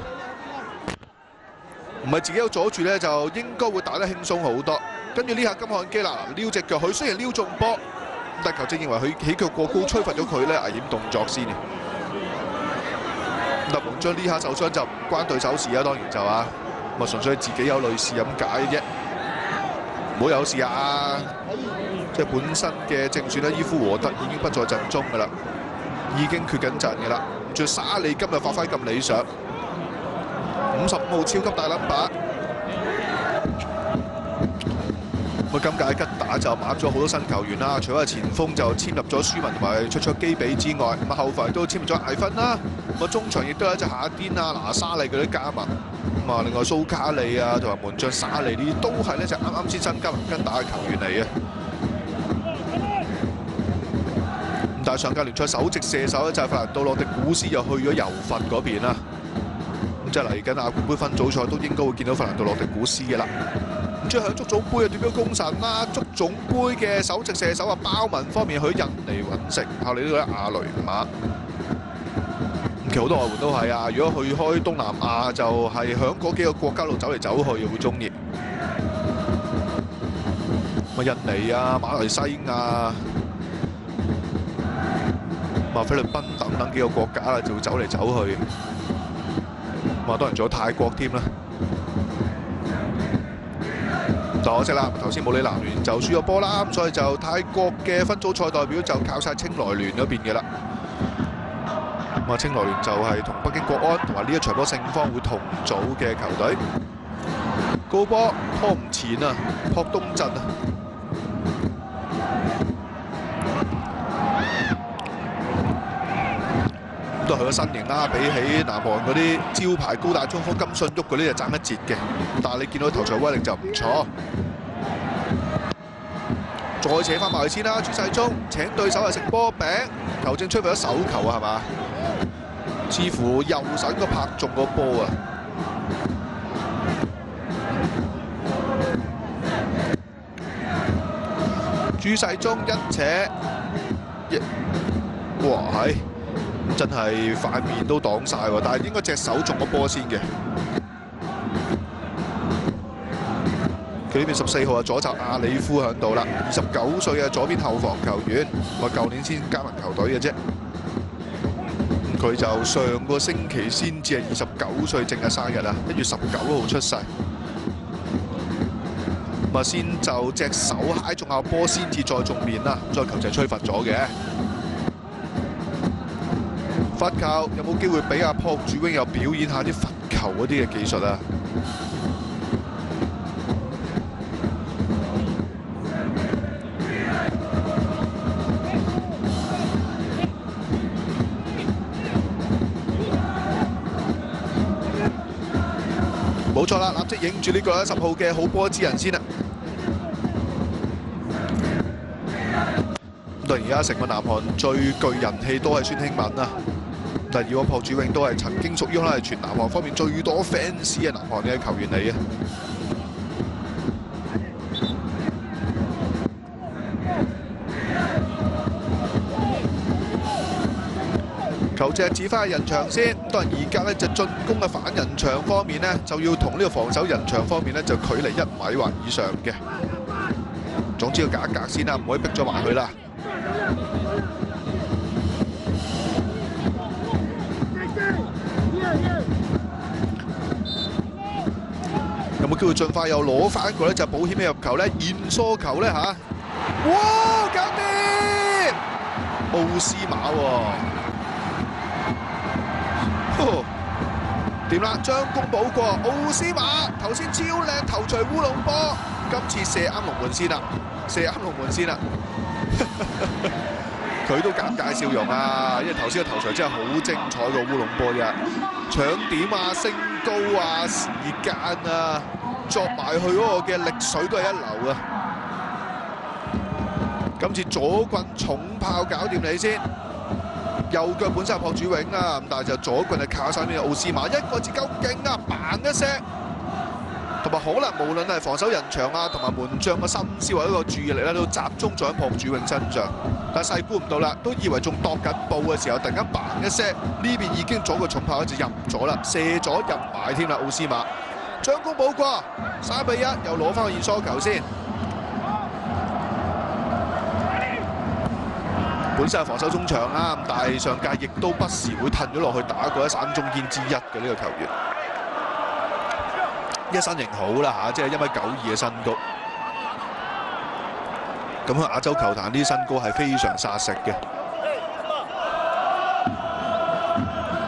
唔係自己有阻住咧，就應該會打得輕鬆好多。跟住呢下金漢基啦，撩隻腳，佢雖然撩中波，但球證認為佢起腳過高，吹罰咗佢咧危險動作先嘅。門將呢下受傷就唔關對手事啊，當然就啊，咁啊純粹自己有類事咁解嘅啫，唔好有事啊！即係本身嘅正選咧，伊夫和德已經不在陣中㗎啦，已經缺緊陣㗎啦。仲有沙利今日發揮咁理想，55號超級大冧把。咁啊，今屆吉打就買咗好多新球員啦，除咗前鋒就簽入咗舒文同埋出基比之外，咁啊後防都簽入咗艾芬啦。咁啊中場亦都有一隻夏甸啊、拿沙利嗰啲加盟。咁啊，另外蘇卡利啊同埋門將沙利呢啲都係呢隻啱啱先新加盟吉打嘅球員嚟嘅。咁但係上屆聯賽首席射手咧就係法蘭道洛迪古斯又去咗尤佛嗰邊啦。咁即係嚟緊亞冠杯分組賽都應該會見到法蘭道洛迪古斯嘅啦。最後喺足總杯啊奪標功臣啦，足總杯嘅首席射手啊包文方面去印尼揾食，效力呢個亞雷馬。其實好多外援都係啊，如果去開東南亞就係響嗰幾個國家度走嚟走去，會中意。印尼啊、馬來西亞、菲律賓等等幾個國家啦，就會走嚟走去。當然仲有泰國添啦。但可惜啦，頭先武里南聯就輸咗波啦，咁所以就泰國嘅分組賽代表就靠晒清萊聯嗰邊嘅啦。咁啊，清萊聯就係同北京國安同埋呢一場波勝方會同組嘅球隊。高波拖唔前啊，朴東鎮啊。咁都係佢個身形啦，比起南韓嗰啲招牌高大中鋒金信煜嗰啲就爭一截嘅，但係你見到頭槌威力就唔錯。再扯翻埋去先啦，朱世忠請對手係食波餅，球證吹罰咗手球啊，係嘛？似乎右手應該拍中個波啊！朱世忠一扯，哇係！真係塊面都擋晒喎，但係應該隻手中個波先嘅。佢呢邊14號啊，左閘阿里夫喺度啦，29歲嘅左邊後防球員，我舊年先加盟球隊嘅啫。佢就上個星期先至係29歲正嘅生日啊，1月19號出世。先就隻手揩中下波先至再中面啦，再球就吹罰咗嘅。罰球有冇機會俾阿朴主榮又表演下啲罰球嗰啲嘅技術啊？冇錯啦，立即影住呢個10號嘅好波之人先啦。咁而家成個南韓最具人氣都係孫興慜啊！但以往朴主榮都係曾經屬於可能係全南韓方面最多 fans 嘅南韓嘅球員嚟嘅。球隻指翻人牆先。當然而家咧就進攻嘅反人牆方面咧，就要同呢個防守人牆方面咧就距離1米或以上嘅。總之要隔一隔先啦，唔可以逼咗埋去啦。有冇機會盡快又攞翻一個咧？就保險嘅入球咧，現疏球咧嚇！哇，搞掂！奧斯馬喎，掂啦，將功補過。奧斯馬頭先超靚頭槌烏龍波，今次射啱龍門先啦，射啱龍門先啦。佢都尷尬笑容啊，因為頭先個頭槌真係好精彩個烏龍波啫，搶點啊、升高啊、時間啊，作埋去嗰個嘅力水都係一流啊！今次左棍重炮搞掂你先，右腳本身係朴主永啊，咁但係就左棍係靠晒邊嘅奧斯馬，一個字夠勁啊，嘭一聲！同埋可能無論係防守人牆啊，同埋門將嘅心思或者個注意力咧，都集中咗喺朴主永身上。但係細估唔到啦，都以為仲度緊步嘅時候，突然間嘭一聲，呢邊已經左個重炮就入咗啦，射咗入埋添啦，奧斯馬將功補過，3-1，又攞翻個現疏球先。本身係防守中場啦，但係上屆亦都不時會褪咗落去打過一散中堅之一嘅呢個球員。一身形好啦嚇，即係1.92米嘅身高。咁喺亞洲球壇呢啲身高係非常殺食嘅。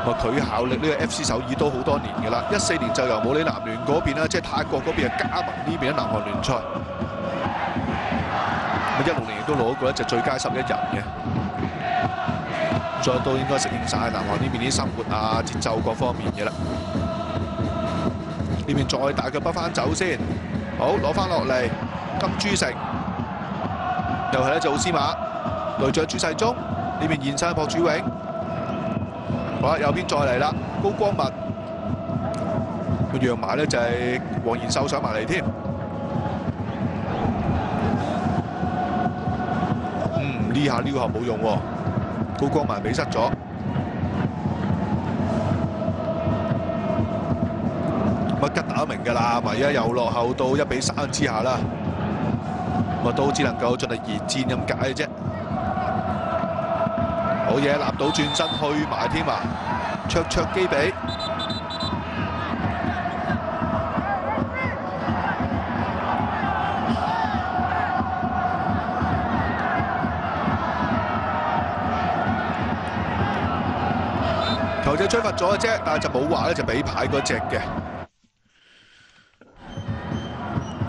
佢效力呢個 FC 首爾都好多年嘅啦，14年就由武里南聯嗰邊啦，即係泰國嗰邊加盟呢邊嘅南韓聯賽。16年亦都攞過一隻最佳11人嘅。再都應該適應晒南韓呢邊啲生活啊、節奏各方面嘅啦。呢邊再大腳北翻走先，好攞翻落嚟，金珠城又係咧就奧斯馬對著朱世忠，呢邊現身朴主永，好啦右邊再嚟啦，高光文，佢讓埋咧就係黃賢秀上埋嚟添，呢下撩下冇用喎，高光文俾失咗。吉打都明㗎啦，而家又落後到1-3之下啦，咁都只能夠盡力而戰咁解嘅啫。好嘢，立到轉身去埋添啊！卓基比，球仔吹罰咗嘅啫，但係就冇話咧就俾牌嗰隻嘅。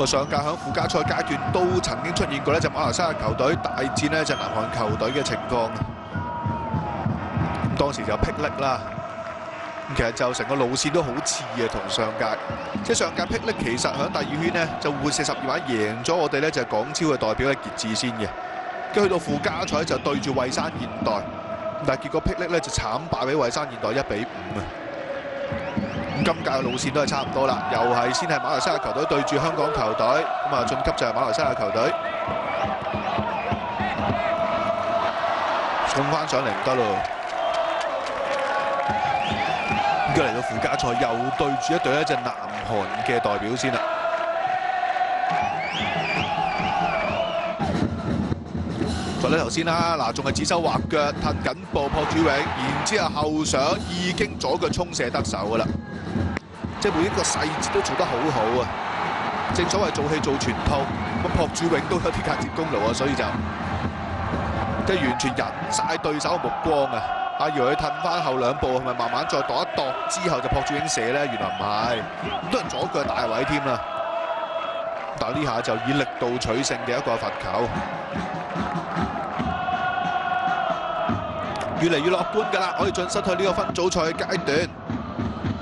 上屆喺附加賽階段都曾經出現過呢隻馬來西亞球隊大戰呢隻南韓球隊嘅情況，當時就霹靂啦。其實就成個路線都好似嘅同上屆，即係上屆霹靂其實喺第2圈呢就互射12碼贏咗我哋呢就係港超嘅代表嘅傑志先嘅，跟住去到附加賽就對住蔚山現代，但係結果霹靂呢就慘敗俾蔚山現代1-5啊！今屆嘅路線都係差唔多啦，又係先係馬來西亞球隊對住香港球隊，咁啊晉級就係馬來西亞球隊，送翻上嚟唔得咯。咁嚟到附加賽又對住一隊咧就南韓嘅代表先啦。再睇頭先啦，嗱仲係指手畫腳褪緊步朴主永，然之後後上已經左腳衝射得手㗎啦。即係每一個細節都做得好好啊！正所謂做戲做全套，咁朴主永都有啲間接功勞啊，所以就即係完全引晒對手嘅目光啊！以為佢褪翻後2步，係咪慢慢再度一度之後就朴主永射咧？原來唔係，咁多人左腳大位添啦。但係呢下就以力度取勝嘅一個罰球，越嚟越樂觀㗎啦！可以進身去呢個分組賽嘅階段。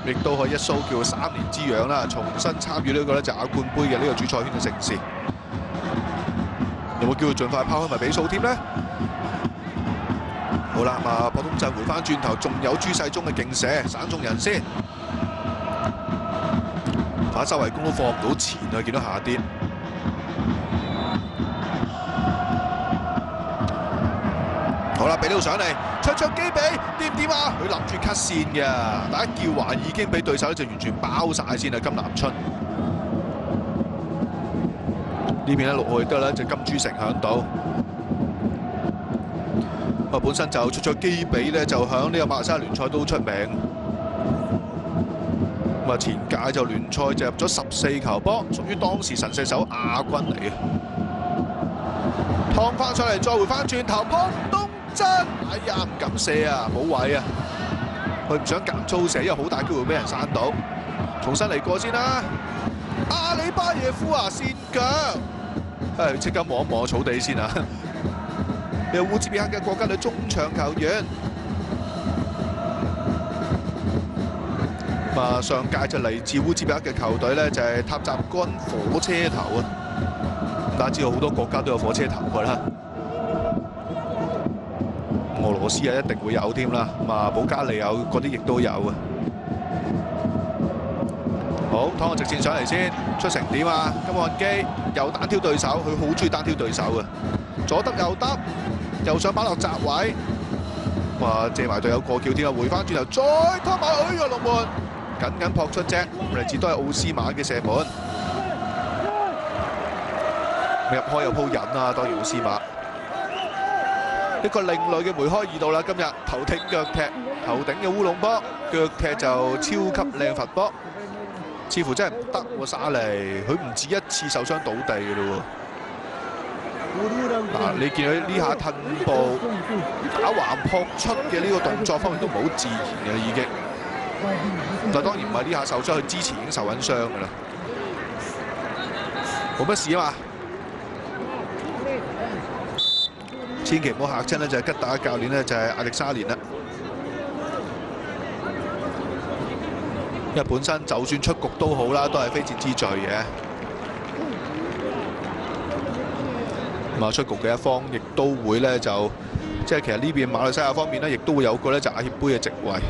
亦都可以一掃叫3年之癢啦，重新參與呢個咧就亞冠杯嘅呢個主賽圈嘅盛事。有冇機會盡快拋開埋比數添呢？好啦，普通陣回翻轉頭，仲有朱世忠嘅勁射，散中人先。反周圍攻都放唔到前啊，見到下跌。好，好啦，俾到上嚟，卓基比掂唔掂啊？佢諗住 cut 線嘅，但一叫還已經俾對手咧就完全包晒先啦。金南春呢邊咧陸愛德咧就金珠城響度。本身就卓基比咧就響呢個馬來西亞聯賽都出名。前屆就聯賽就入咗14球波，屬於當時神射手亞軍嚟嘅。趟翻上嚟，再回翻轉頭，撲東真，哎呀唔敢射啊，冇位啊！佢唔想夾粗射，因為好大機會俾人閂到。重新嚟過先啦，阿里巴耶夫啊，跣腳，即刻望一望草地先啊！你係烏茲別克嘅國家隊中場球員。上屆就嚟自烏茲別克嘅球隊咧，就係塔什干火車頭啊！大家知道好多國家都有火車頭㗎啦，俄羅斯啊一定會有添啦。保加利亞嗰啲亦都有啊。好，拖個直線上嚟先，出成點啊？金漢基又單挑對手，佢好中意單挑對手啊！左得右得，又想擺落閘位，借埋隊友過橋添啊！回翻轉頭再拖埋佢個龍門。緊緊撲出啫，嚟自都係奧斯馬嘅射門，入開有鋪癮啊！當然奧斯馬一個另類嘅梅開二度啦。今日頭頂腳踢，頭頂嘅烏龍波，腳踢就超級靚罰波，似乎真係唔得喎沙利，佢唔止一次受傷倒地嘅咯喎。你見佢呢下褪步打橫撲出嘅呢個動作方面都唔好自然嘅已經。但當然唔係呢下受傷，佢之前已經受緊傷㗎啦，冇乜事啊嘛。千祈唔好嚇親咧，就係吉打教練咧，就係亞歷沙連啦。因為本身就算出局都好啦，都係非戰之罪嘅。出局嘅一方亦都會咧就即係其實呢邊馬來西亞方面咧，亦都會有個咧就亞協杯嘅席位。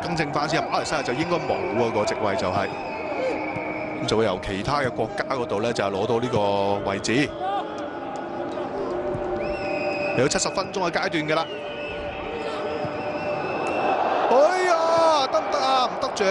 更正翻先，馬來西亞就應該冇喎個席位就係，咁就會由其他嘅國家嗰度咧就係攞到呢個位置。嚟到70分鐘嘅階段㗎啦。哎呀，得唔得啊？唔得住。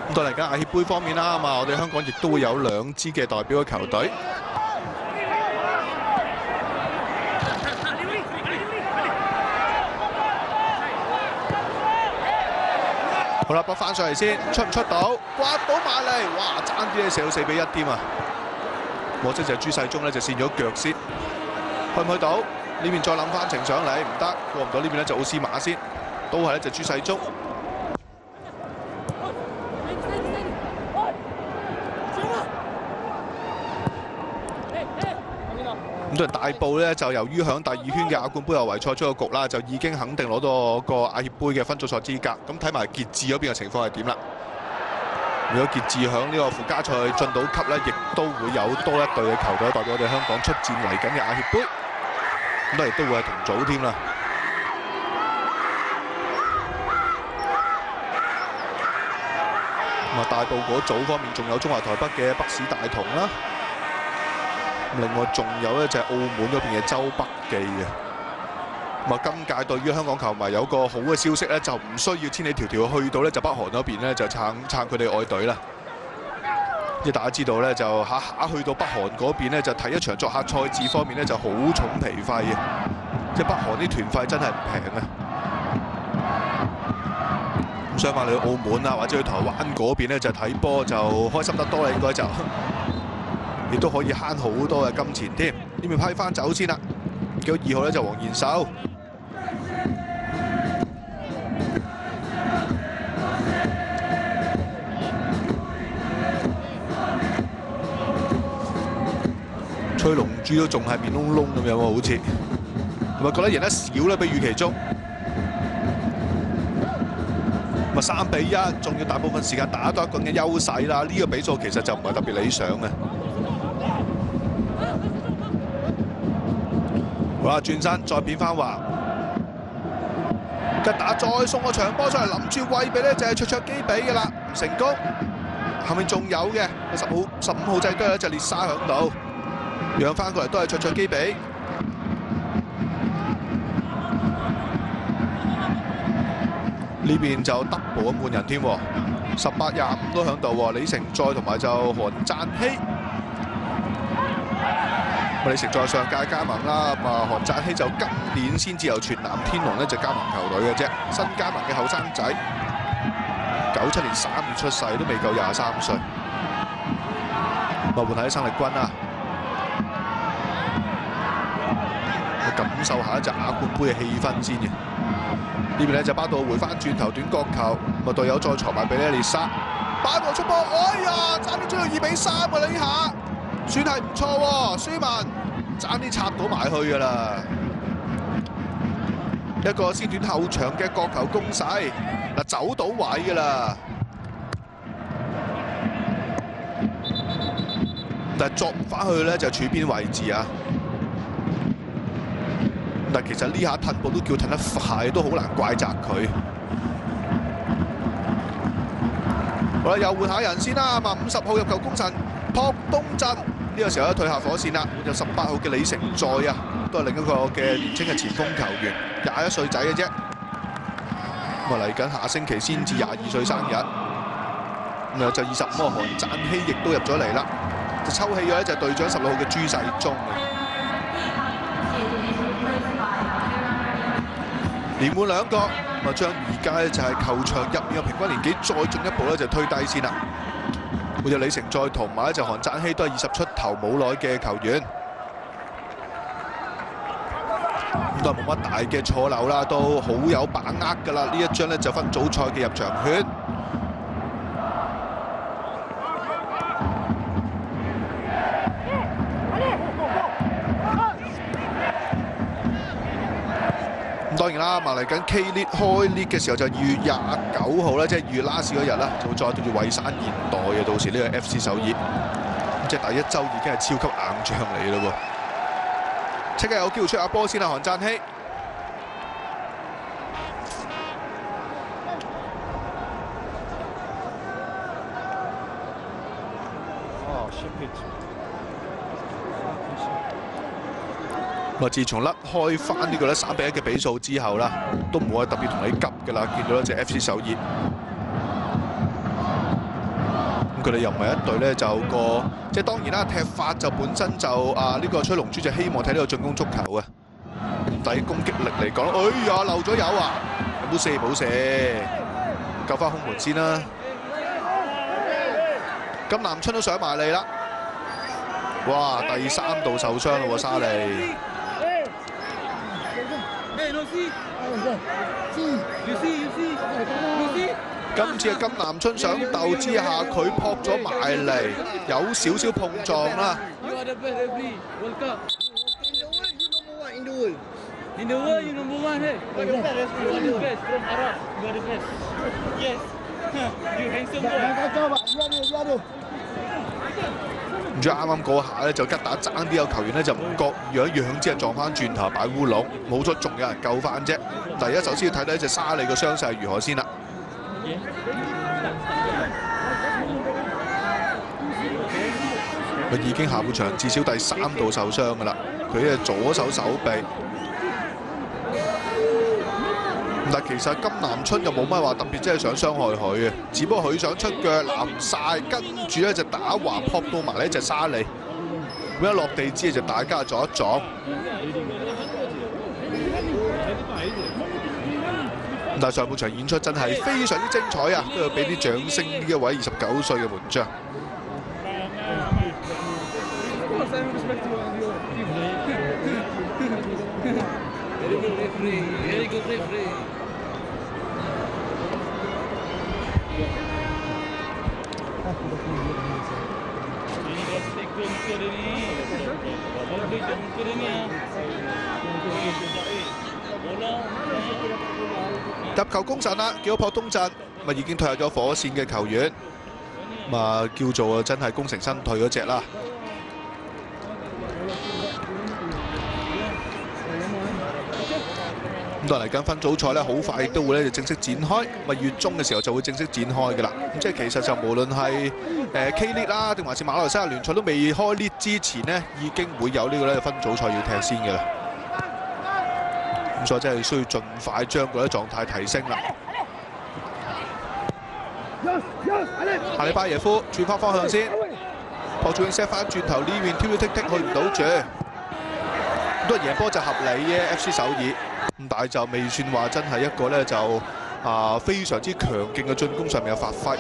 咁到嚟緊亞協杯方面啦，我哋香港亦都會有2支嘅代表嘅球隊。好啦，撥翻上嚟先，出唔出到？刮到埋嚟，哇！爭啲咧射到4比1添啊！可惜就朱世忠咧就跣咗腳先，去唔去到？呢邊再諗翻程上嚟，唔得，過唔到呢邊咧就奧斯馬先，都係咧就朱世忠。咁對大埔咧就由於響第2圈嘅亞冠杯外圍賽出個局啦，就已經肯定攞到個亞協杯嘅分組賽資格。咁睇埋傑志嗰邊嘅情況係點啦？如果傑志響呢個附加賽進到級咧，亦都會有多一隊嘅球隊代表我哋香港出戰嚟緊嘅亞協杯。咁當然都會係同組添啦。大埔嗰組方面仲有中華台北嘅北市大同啦。另外仲有咧就係澳門嗰邊嘅周北記嘅。今屆對於香港球迷有個好嘅消息咧，就唔需要千里迢迢去到咧就北韓嗰邊咧就撐佢哋愛隊啦。因為大家知道咧就下去到北韓嗰邊咧就睇一場作客賽事方面咧就好重皮費嘅，即係北韓啲團費真係唔平啊。咁相反你去澳門啊或者去台灣嗰邊咧就睇波就開心得多啦，應該就。亦都可以慳好多嘅金錢添。呢邊批翻走先啦。叫2號咧就黃賢秀，吹龍珠都仲係面窿窿咁樣喎，好似係咪覺得贏得少咧？比預期中。咁啊3比1，仲要大部分時間打多一個人嘅優勢啦。呢個比數其實就唔係特別理想嘅。好啦，轉身再變翻橫，吉打再送個長波出嚟，諗住餵俾咧就係卓基比嘅啦，唔成功。後面仲有嘅15號仔都有一隻列沙喺度，讓翻過嚟都係卓基比。呢邊就 double 咁換人添，18-25都喺度喎。李成載同埋就韓贊希。李成載上屆加盟啦，咁啊韓贊希就今年先至由全南天龍咧就加盟球隊嘅啫，新加盟嘅後生仔，97年3月出世，都未夠23歲。咁啊換下啲生力軍啦，感受下一隻亞冠杯嘅氣氛先嘅。呢邊咧就巴道回翻轉頭短角球，咁啊隊友再傳埋俾列沙，巴道出波，哎呀，差啲追到2比3啊！呢下算係唔錯喎，舒文爭啲插到埋去㗎啦。一個先短後長嘅角球攻勢，嗱走到位㗎啦，但係作唔翻去咧就柱邊位置啊。但其實呢下褪步都叫褪得快，都好難怪責佢。好啦，又換下人先啦，嘛50號入球功臣朴東鎮呢個時候咧退下火線啦，有18號嘅李成載啊，都係另一個嘅年青嘅前鋒球員，21歲仔嘅啫。咁啊嚟緊下星期先至22歲生日，咁啊就25號韓贊希亦都入咗嚟啦，就抽起咗咧就係隊長16號嘅朱世忠嘅。連換2個，咁啊將而家咧就係球場入面嘅平均年紀再進一步咧就推低先啦。好似李成載同埋咧就韓贊希都係20出頭冇耐嘅球員，咁都係冇乜大嘅錯漏啦，都好有把握㗎啦。呢一張咧就分組賽嘅入場券。當然啦，嚟緊 K League 開 League 嘅時候就2月29號啦，即係2月 last 嗰日啦，就會再對住蔚山現代嘅，到時呢個 FC 首爾，即係第一週已經係超級硬仗嚟啦喎！即刻有機會出下波先啦，韓贊希。咁啊！自從甩開翻呢個咧3比1嘅比數之後啦，都唔會特別同你急㗎啦。見到一隻 FC 首爾，咁佢哋又唔係一隊咧，就個即係當然啦，踢法就本身就呢個吹龍珠就希望睇呢個進攻足球嘅，但係攻擊力嚟講，哎呀漏咗有啊！冇射冇射，救翻空門先啦。金南春都上埋嚟啦，哇！第3度受傷啦喎，沙利。今次嘅金南春想鬥之下，佢撲咗埋嚟，有少少碰撞啦。唔知啱啱嗰下咧就吉打爭啲，有球員咧就唔覺意一樣之後撞翻轉頭擺烏龍，冇咗仲有人救翻啫。第一首先要睇睇隻沙利個傷勢如何先啦。佢已經下半場至少第3度受傷㗎啦，佢嘅左手手臂。但其實金南春又冇乜話特別，真係想傷害佢嘅，只不過佢想出腳攬晒，跟住咧就打橫撲到埋呢隻沙利，咁一落地之後就大家撞一撞。但係上半場演出真係非常之精彩啊！都要俾啲掌聲呢一位29歲嘅門將。入球功臣啦，叫咗朴東鎮，咪已經退下咗火線嘅球員，咁啊叫做真係功成身退嗰只啦。咁當嚟緊分組賽咧，好快亦都會咧就正式展開，咪月中嘅時候就會正式展開㗎啦。咁即係其實就無論係K League 啦，定還是馬來西亞聯賽都未開 League 之前呢，已經會有呢個咧分組賽要踢先㗎啦。咁所以真係需要盡快將嗰啲狀態提升啦。阿里巴耶夫轉翻方向先，朴俊英 set 翻轉頭呢邊挑剔剔去唔到住，都係贏波就合理嘅 FC 首爾。咁但係就未算話真係一個咧就非常之強勁嘅進攻上面嘅發揮。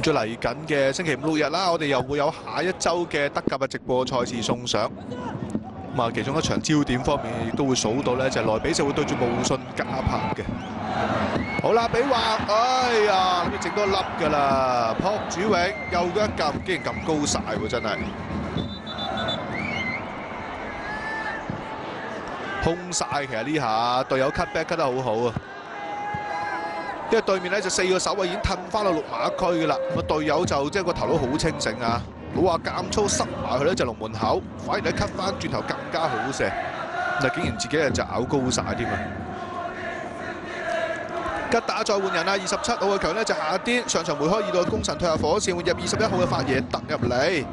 再嚟緊嘅星期五六日啦，我哋又會有下一週嘅德甲嘅直播賽事送上。咁啊，其中一場焦點方面亦都會數到咧，就係萊比錫會對住慕遜加柏嘅。好啦，比劃，哎呀，諗住整多粒㗎啦，朴主永又一撳，竟然撳高晒喎，真係空晒。其實呢下隊友 cut back cut 得好好啊！因為對面咧就4個守衞已經褪翻到6碼區㗎啦，咁啊隊友就即係個頭腦好清醒啊，冇話監粗塞埋去咧就龍門口，反而咧 cut 翻轉頭更加好射，但竟然自己就咬高晒添啊！吉打再換人啦，27號嘅球咧就下啲，上場梅開2度嘅功臣退下火線，換入21號嘅法耶特入嚟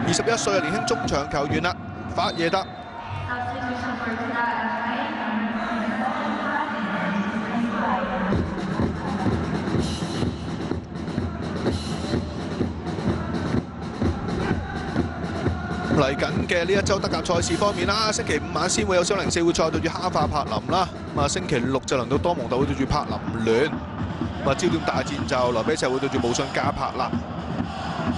，21歲嘅年輕中場球員啦，法耶特。嚟緊嘅呢一週德甲賽事方面啦，星期五晚先會有小04會賽對住哈化柏林啦，咁啊星期六就輪到多蒙特會對住柏林聯，咁啊焦點大戰就萊比錫會對住慕遜加柏啦，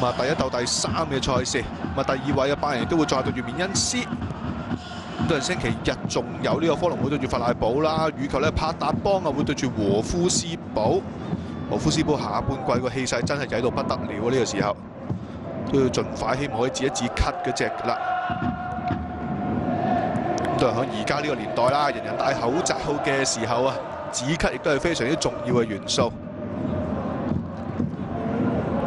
咁啊第一鬥第3嘅賽事，咁啊第2位嘅拜仁亦都會再對住緬恩斯，咁到星期日仲有呢個科隆會對住弗賴堡啦，羽球咧帕達邦啊會對住和夫斯堡，和夫斯堡下半季個氣勢真係曳到不得了啊！呢個時候。都要盡快，希望可以止一止咳嗰隻啦。咁都係喺而家呢個年代啦，人人戴口罩嘅時候啊，止咳亦都係非常之重要嘅元素。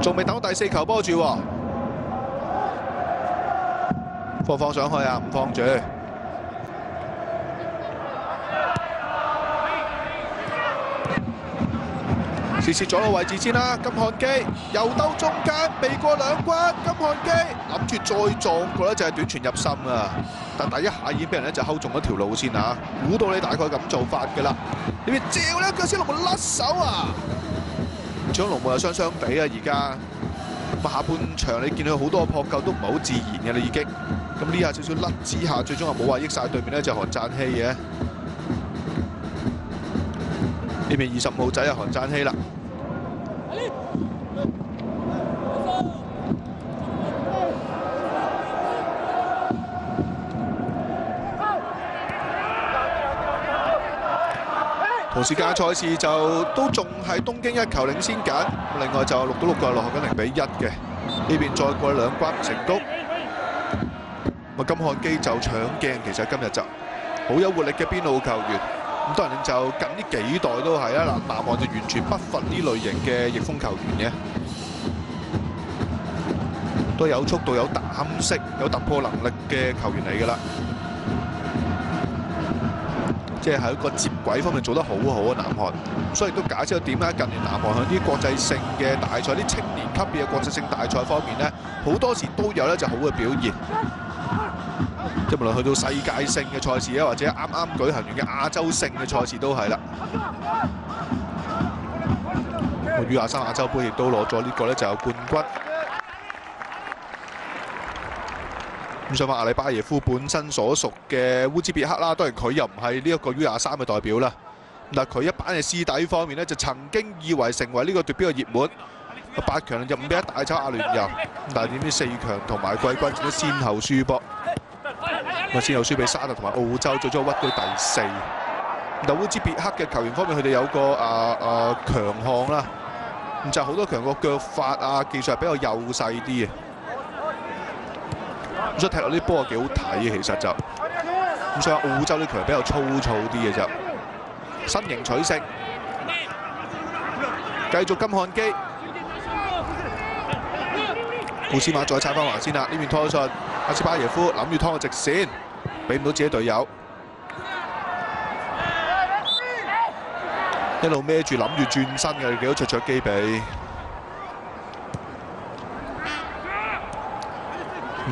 仲未等到第4球波住喎，放上去啊，唔放住。試試左路位置先啦，金漢基右兜中間避過兩關，金漢基諗住再撞過咧就係短傳入心啊！但第一下已經俾人咧就睺中咗條路線嚇，估到你大概咁做法㗎啦。你咪照咧腳先龍門甩手啊！將龍門又相比啊，而家咁下半場你見到好多撲救都唔係好自然嘅啦已經。咁呢下少少甩之下，最終又冇話益晒對面咧就韓贊希嘅。呢邊25號仔啊韓贊希啦。同時間賽事就都仲係東京1球領先緊，另外就6到6個落後緊0-1嘅。呢邊再過兩關唔成功，金漢基就搶鏡，其實今日就好有活力嘅邊路球員。咁當然就近呢幾代都係啦，南韓就完全不乏呢類型嘅翼鋒球員嘅，都有速度、有膽識、有突破能力嘅球員嚟㗎啦。即係喺個接軌方面做得好好啊，南韓。所以都解釋到點解近年南韓喺啲國際性嘅大賽、啲青年級別嘅國際性大賽方面咧，好多時都有咧就好嘅表現。即係無論去到世界性嘅賽事啊，或者啱啱舉行完嘅亞洲性嘅賽事都係啦。U23亞洲杯亦都攞咗呢個咧就有冠軍。咁想話阿里巴耶夫本身所屬嘅烏茲別克啦，當然佢又唔係呢一個 U23嘅代表啦。嗱，佢一班嘅師弟方面咧，就曾經以為成為呢個奪標嘅熱門。8強就5比1大炒阿聯酋，但係點知4強同埋季軍戰都先後輸波。先後輸俾沙特同埋澳洲，最終屈居第4。嗱，烏茲別克嘅球員方面，佢哋有個強項啦，咁就好多強個腳法啊，技術係比較幼細啲嘅，咁所以踢落啲波係幾好睇嘅，其實就咁所以澳洲啲球員比較粗糙啲嘅就身形取勝，繼續金漢基。庫斯馬再踩翻橫先啦，呢邊拖出阿斯巴耶夫諗住拖個直線，俾唔到自己隊友，一路孭住諗住轉身嘅，你見到卓卓基比。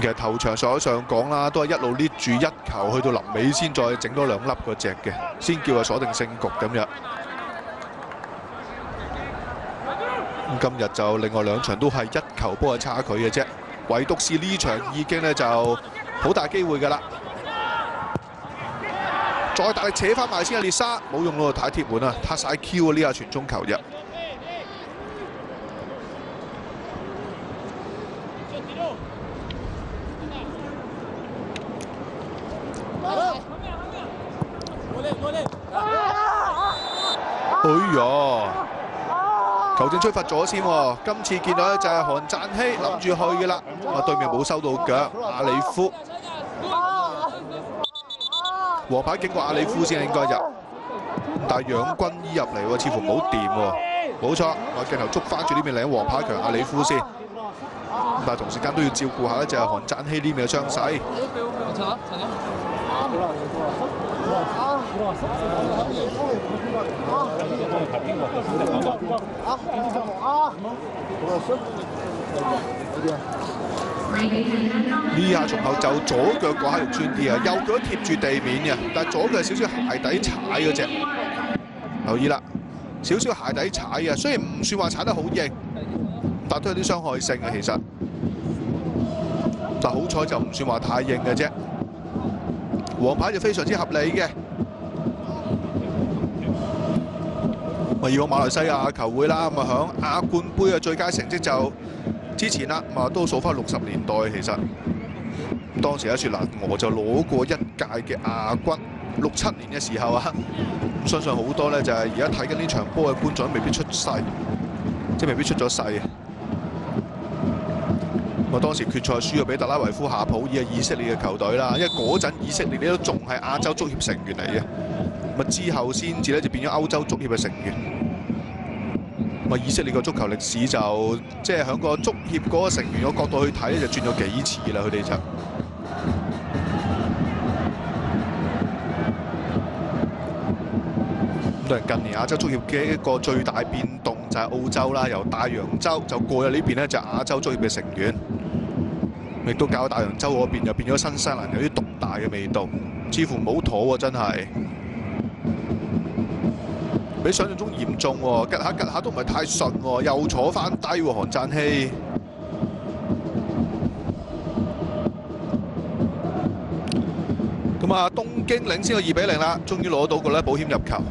其實頭場所上講啦，都係一路捏住一球，去到臨尾先再整多2粒嗰隻嘅，先叫佢鎖定勝局咁樣。今日就另外2場都係1球波嘅差距嘅啫，唯獨是呢場已經咧就好大機會㗎啦。再大力扯翻埋先啊，列沙冇用咯，太貼門啊，太晒 Q 啊呢下傳中球啫。哎呀！球證吹罰咗先喎，今次見到咧就係韓贊希諗住去嘅啦，對面冇收到腳，阿里夫黃牌經過阿里夫先應該入，但係楊軍醫入嚟喎，似乎唔好掂喎，冇錯，我鏡頭捉翻住呢邊領黃牌強阿里夫先，但係同時間都要照顧下咧就係韓贊希呢邊嘅傷勢。呢下從後就左腳嗰下肉酸啲啊，右腳貼住地面嘅，但係左腳少少鞋底踩嗰隻。留意啦，少少鞋底踩啊，雖然唔算話踩得好硬，但都有啲傷害性嘅其實。但好彩就唔算話太硬嘅啫。黃牌就非常之合理嘅。以往馬來西亞球會啦，咁啊響亞冠杯嘅最佳成績就之前啦，咁啊都數翻60年代其實。當時喺雪蘭莪就攞過1屆嘅亞軍，67年嘅時候啊，咁相信好多咧就係而家睇緊呢場波嘅觀眾未必出世，即係未必出咗世嘅。我當時決賽輸咗俾特拉維夫夏普爾以色列嘅球隊啦，因為嗰陣以色列咧都仲係亞洲足協成員嚟嘅，咁啊之後先至咧就變咗歐洲足協嘅成員。咁啊以色列個足球歷史就即係喺個足協嗰個成員嘅角度去睇咧，就轉咗幾次啦，佢哋就。咁近年亞洲足協嘅一個最大變動就係澳洲啦，由大洋洲就過咗呢邊咧就亞洲足協嘅成員。亦都搞大洋洲嗰邊，又變咗新西蘭有啲獨大嘅味道，似乎唔好妥喎，真係比想象中嚴重喎，吉下吉下都唔係太順喎，又坐翻低喎，韓贊希。咁啊，東京領先個2比0啦，終於攞到個咧保險入球。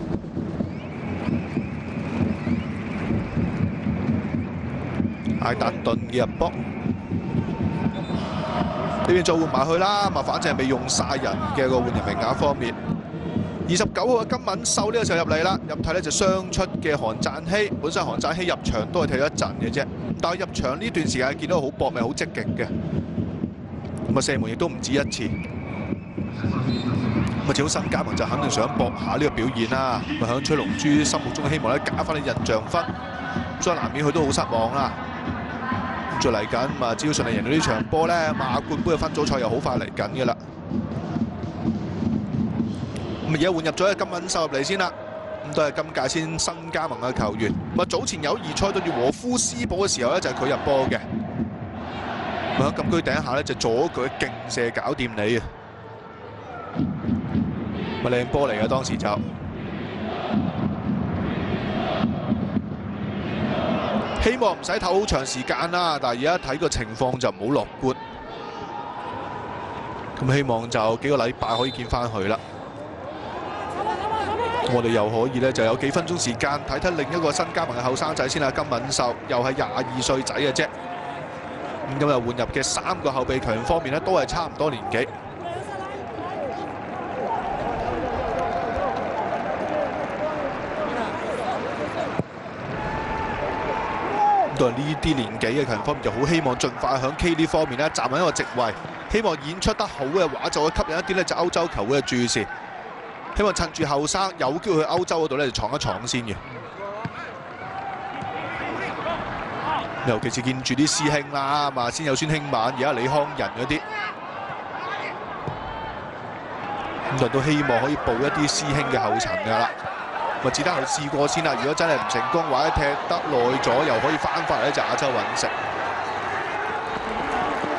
艾達頓嘅入波。呢邊再換埋去啦，咁啊反正係未用晒人嘅個換人名額方面。29號嘅金敏秀呢個時候入嚟啦，入替咧就傷出嘅韓贊希，本身韓贊希入場都係踢咗一陣嘅啫，但係入場呢段時間見到好搏命、好積極嘅，咁啊射門亦都唔止1次。咁啊，至好新加盟就肯定想搏下呢個表現啦，咁啊響崔龍洙心目中希望咧加翻啲印象分，所以難免佢都好失望啦。再嚟緊啊！只要順利贏到呢場波咧，亞冠杯嘅分組賽又好快嚟緊嘅啦。咁而家換入咗金敏秀入嚟先啦，咁都係今屆先新加盟嘅球員。咁啊早前友誼賽對住和夫斯堡嘅時候咧，就係佢入波嘅。咁喺禁區頂下咧，就左腳勁射搞掂你啊！咪靚波嚟嘅當時就。希望唔使唞好長時間啦，但係而家睇個情況就唔好樂觀。咁希望就幾個禮拜可以見翻佢啦。我哋又可以咧就有幾分鐘時間睇睇另一個新加盟嘅後生仔先啦，金敏秀又係22歲仔嘅啫。咁今日換入嘅3個後備強方面咧都係差唔多年紀。都係呢啲年紀嘅強方面，就好希望盡快響 K 呢方面咧站穩一個席位，希望演出得好嘅話，就會吸引一啲咧就歐洲球會嘅注視。希望趁住後生有機會去歐洲嗰度咧，就闖一闖先嘅。尤其是見住啲師兄啦，嘛先有孫興慜，而家李康仁嗰啲，咁就都希望可以報一啲師兄嘅後塵㗎啦。咪只得去試過先啦。如果真係唔成功，或者踢得耐咗，又可以翻返嚟咧就亞洲揾食。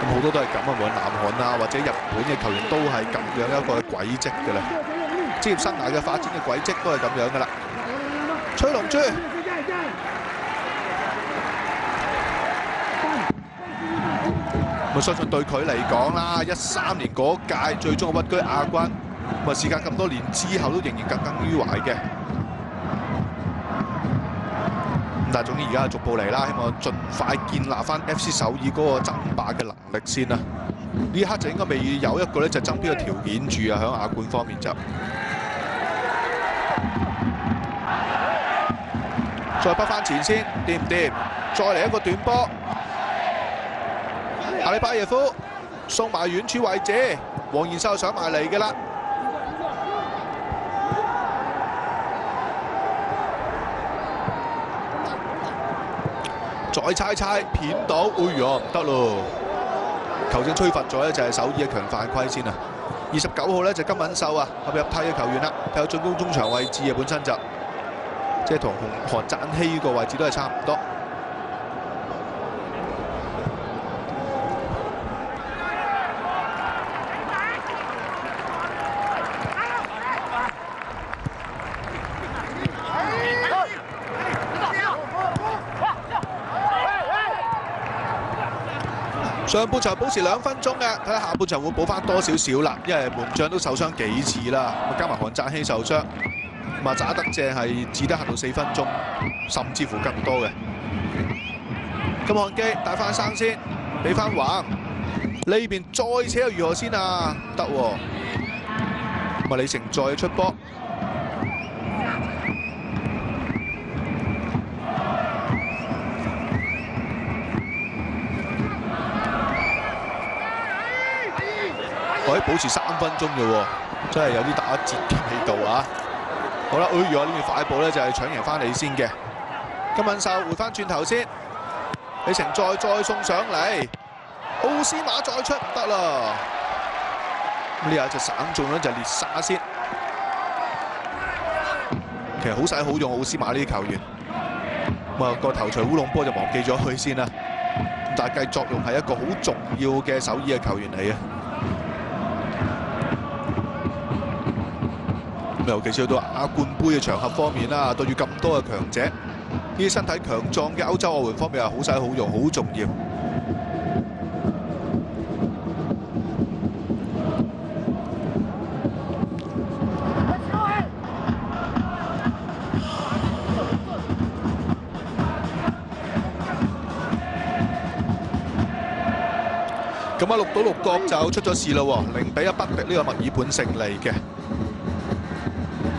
咁好多都係咁啊，無論南韓啊或者日本嘅球員都係咁樣一個軌跡㗎啦。職業生涯嘅發展嘅軌跡都係咁樣㗎啦。崔龍洙，我相信對佢嚟講啦，13年嗰屆最終嘅屈居亞軍，咁啊時間咁多年之後都仍然耿耿於懷嘅。但係總之而家逐步嚟啦，希望盡快建立翻 FC 首爾嗰個爭霸嘅能力先啦。呢一刻就應該未有一個咧就爭標嘅條件住啊，喺亞冠方面就。再北翻前先，掂唔掂？再嚟一個短波，阿里巴耶夫送埋遠處位置，黃賢秀上埋嚟嘅啦。再猜片到，哎呀唔得咯！球證吹罰咗咧，就係首爾嘅強犯規先啊。29號咧就金敏秀啊，合入替嘅球員啦，睇到進攻中場位置啊，本身就即係同韓贊希個位置都係差唔多。上半場保持2分鐘嘅，睇下下半場會補翻多少少啦，因為門將都受傷幾次啦，咁加埋韓贊希受傷，咁啊渣德正係只得行到4分鐘，甚至乎更多嘅。金漢基帶翻生先，俾翻橫，呢邊再扯又如何先啊？得喎，咁啊李成再出波。可以保持3分鐘嘅喎，真係有啲打折嘅味道啊！好啦，哎呀呢邊快步咧就係搶贏翻你先嘅，金敏秀回翻轉頭先，李成再送上嚟，奧斯馬再出唔得啦！咁呢下就省中咧就列沙先，其實好使好用奧斯馬呢啲球員，咁啊個頭槌烏龍波就忘記咗佢先啦，但係計作用係一個好重要嘅首爾嘅球員嚟嘅。尤其是去到亞冠杯嘅場合方面啦，對住咁多嘅強者，呢啲身體強壯嘅歐洲外援方面係好使好用，好重要。咁啊，6到6角就出咗事啦喎，0-1不敵呢個墨爾本勝利嘅。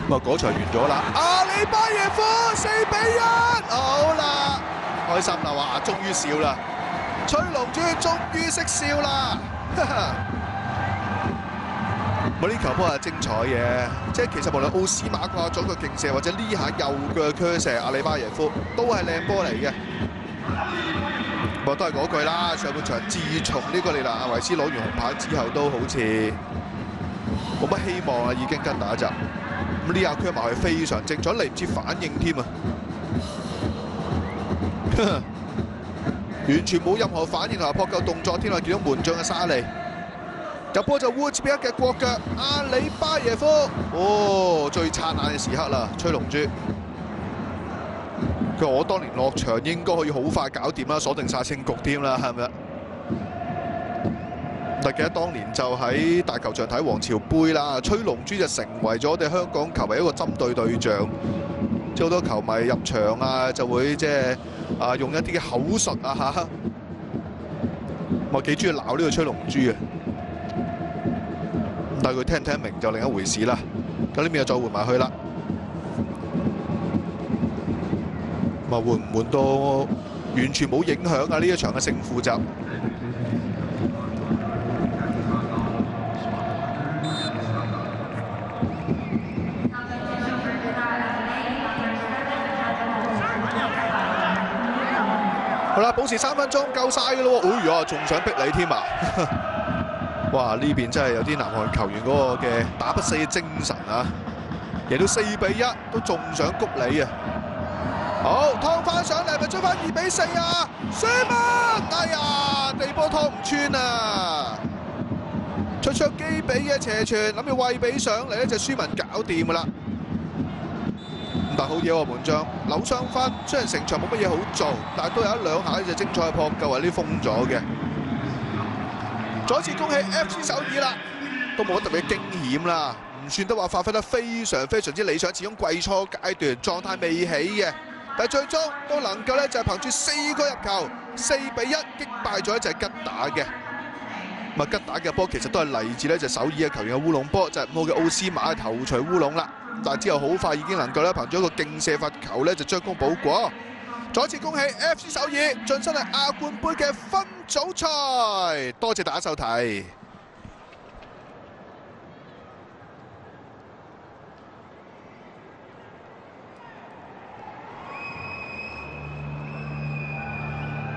咁啊，嗰場完咗啦，阿里巴耶夫4-1，好啦，開心啦，哇，終於笑啦，崔龍洙終於識笑啦，呢球波係精彩嘅，即係其實無論奧斯馬掛左腳勁射或者呢下右腳鋸射阿里巴耶夫都係靚波嚟嘅。不過都係嗰句啦，上半場自從呢個利納亞維斯攞完紅牌之後，都好似冇乜希望啦，已經跟打就。咁呢下鋸埋係非常精彩，嚟唔切反應添啊！完全冇任何反應同埋撲救動作添啊！見到門將嘅沙利入波就烏茲別克嘅國腳阿里巴耶夫，哦，最燦爛嘅時刻啦！崔龍洙，佢話我當年落場應該可以好快搞掂啦，鎖定晒勝局添啦，係咪？但記得當年就喺大球場睇皇朝杯啦，吹龍珠就成為咗我哋香港球迷一個針對對象，即係好多球迷入場啊就會即係用一啲嘅口述啊嚇，我幾中意鬧呢個吹龍珠嘅，但係佢聽唔聽得明就另一回事啦。咁呢邊又再換埋去啦，咁啊換唔換到完全冇影響啊！呢一場嘅勝負就。好啦，保持3分鐘夠晒嘅咯喎！哎呀，仲想逼你添啊！哇，呢邊真係有啲南韓球員嗰個嘅打不死嘅精神啊！贏到4-1都仲想谷你啊！好，拖翻上嚟咪追翻2-4啊！舒文，哎呀，地波拖唔穿啊！出基比嘅斜傳，諗住喂比上嚟咧就舒文搞掂噶啦。但好嘢喎，門將扭雙分，雖然成場冇乜嘢好做，但係都有1-2下呢隻精彩嘅撲救係呢封咗嘅。再次恭喜 FC 首爾啦，都冇乜特別驚險啦，唔算得話發揮得非常之理想，始終季初階段狀態未起嘅，但係最終都能夠咧就係憑住4個入球4-1擊敗咗一隻吉打嘅。咁吉打嘅波其實都係嚟自呢隻首爾嘅球員嘅烏龍波，就係5號嘅奧斯馬頭槌烏龍啦。但係之後好快已經能夠咧憑咗一個勁射罰球咧就將功補過。再次恭喜 FC 首爾晉身係亞冠杯嘅分組賽，多謝大家收睇。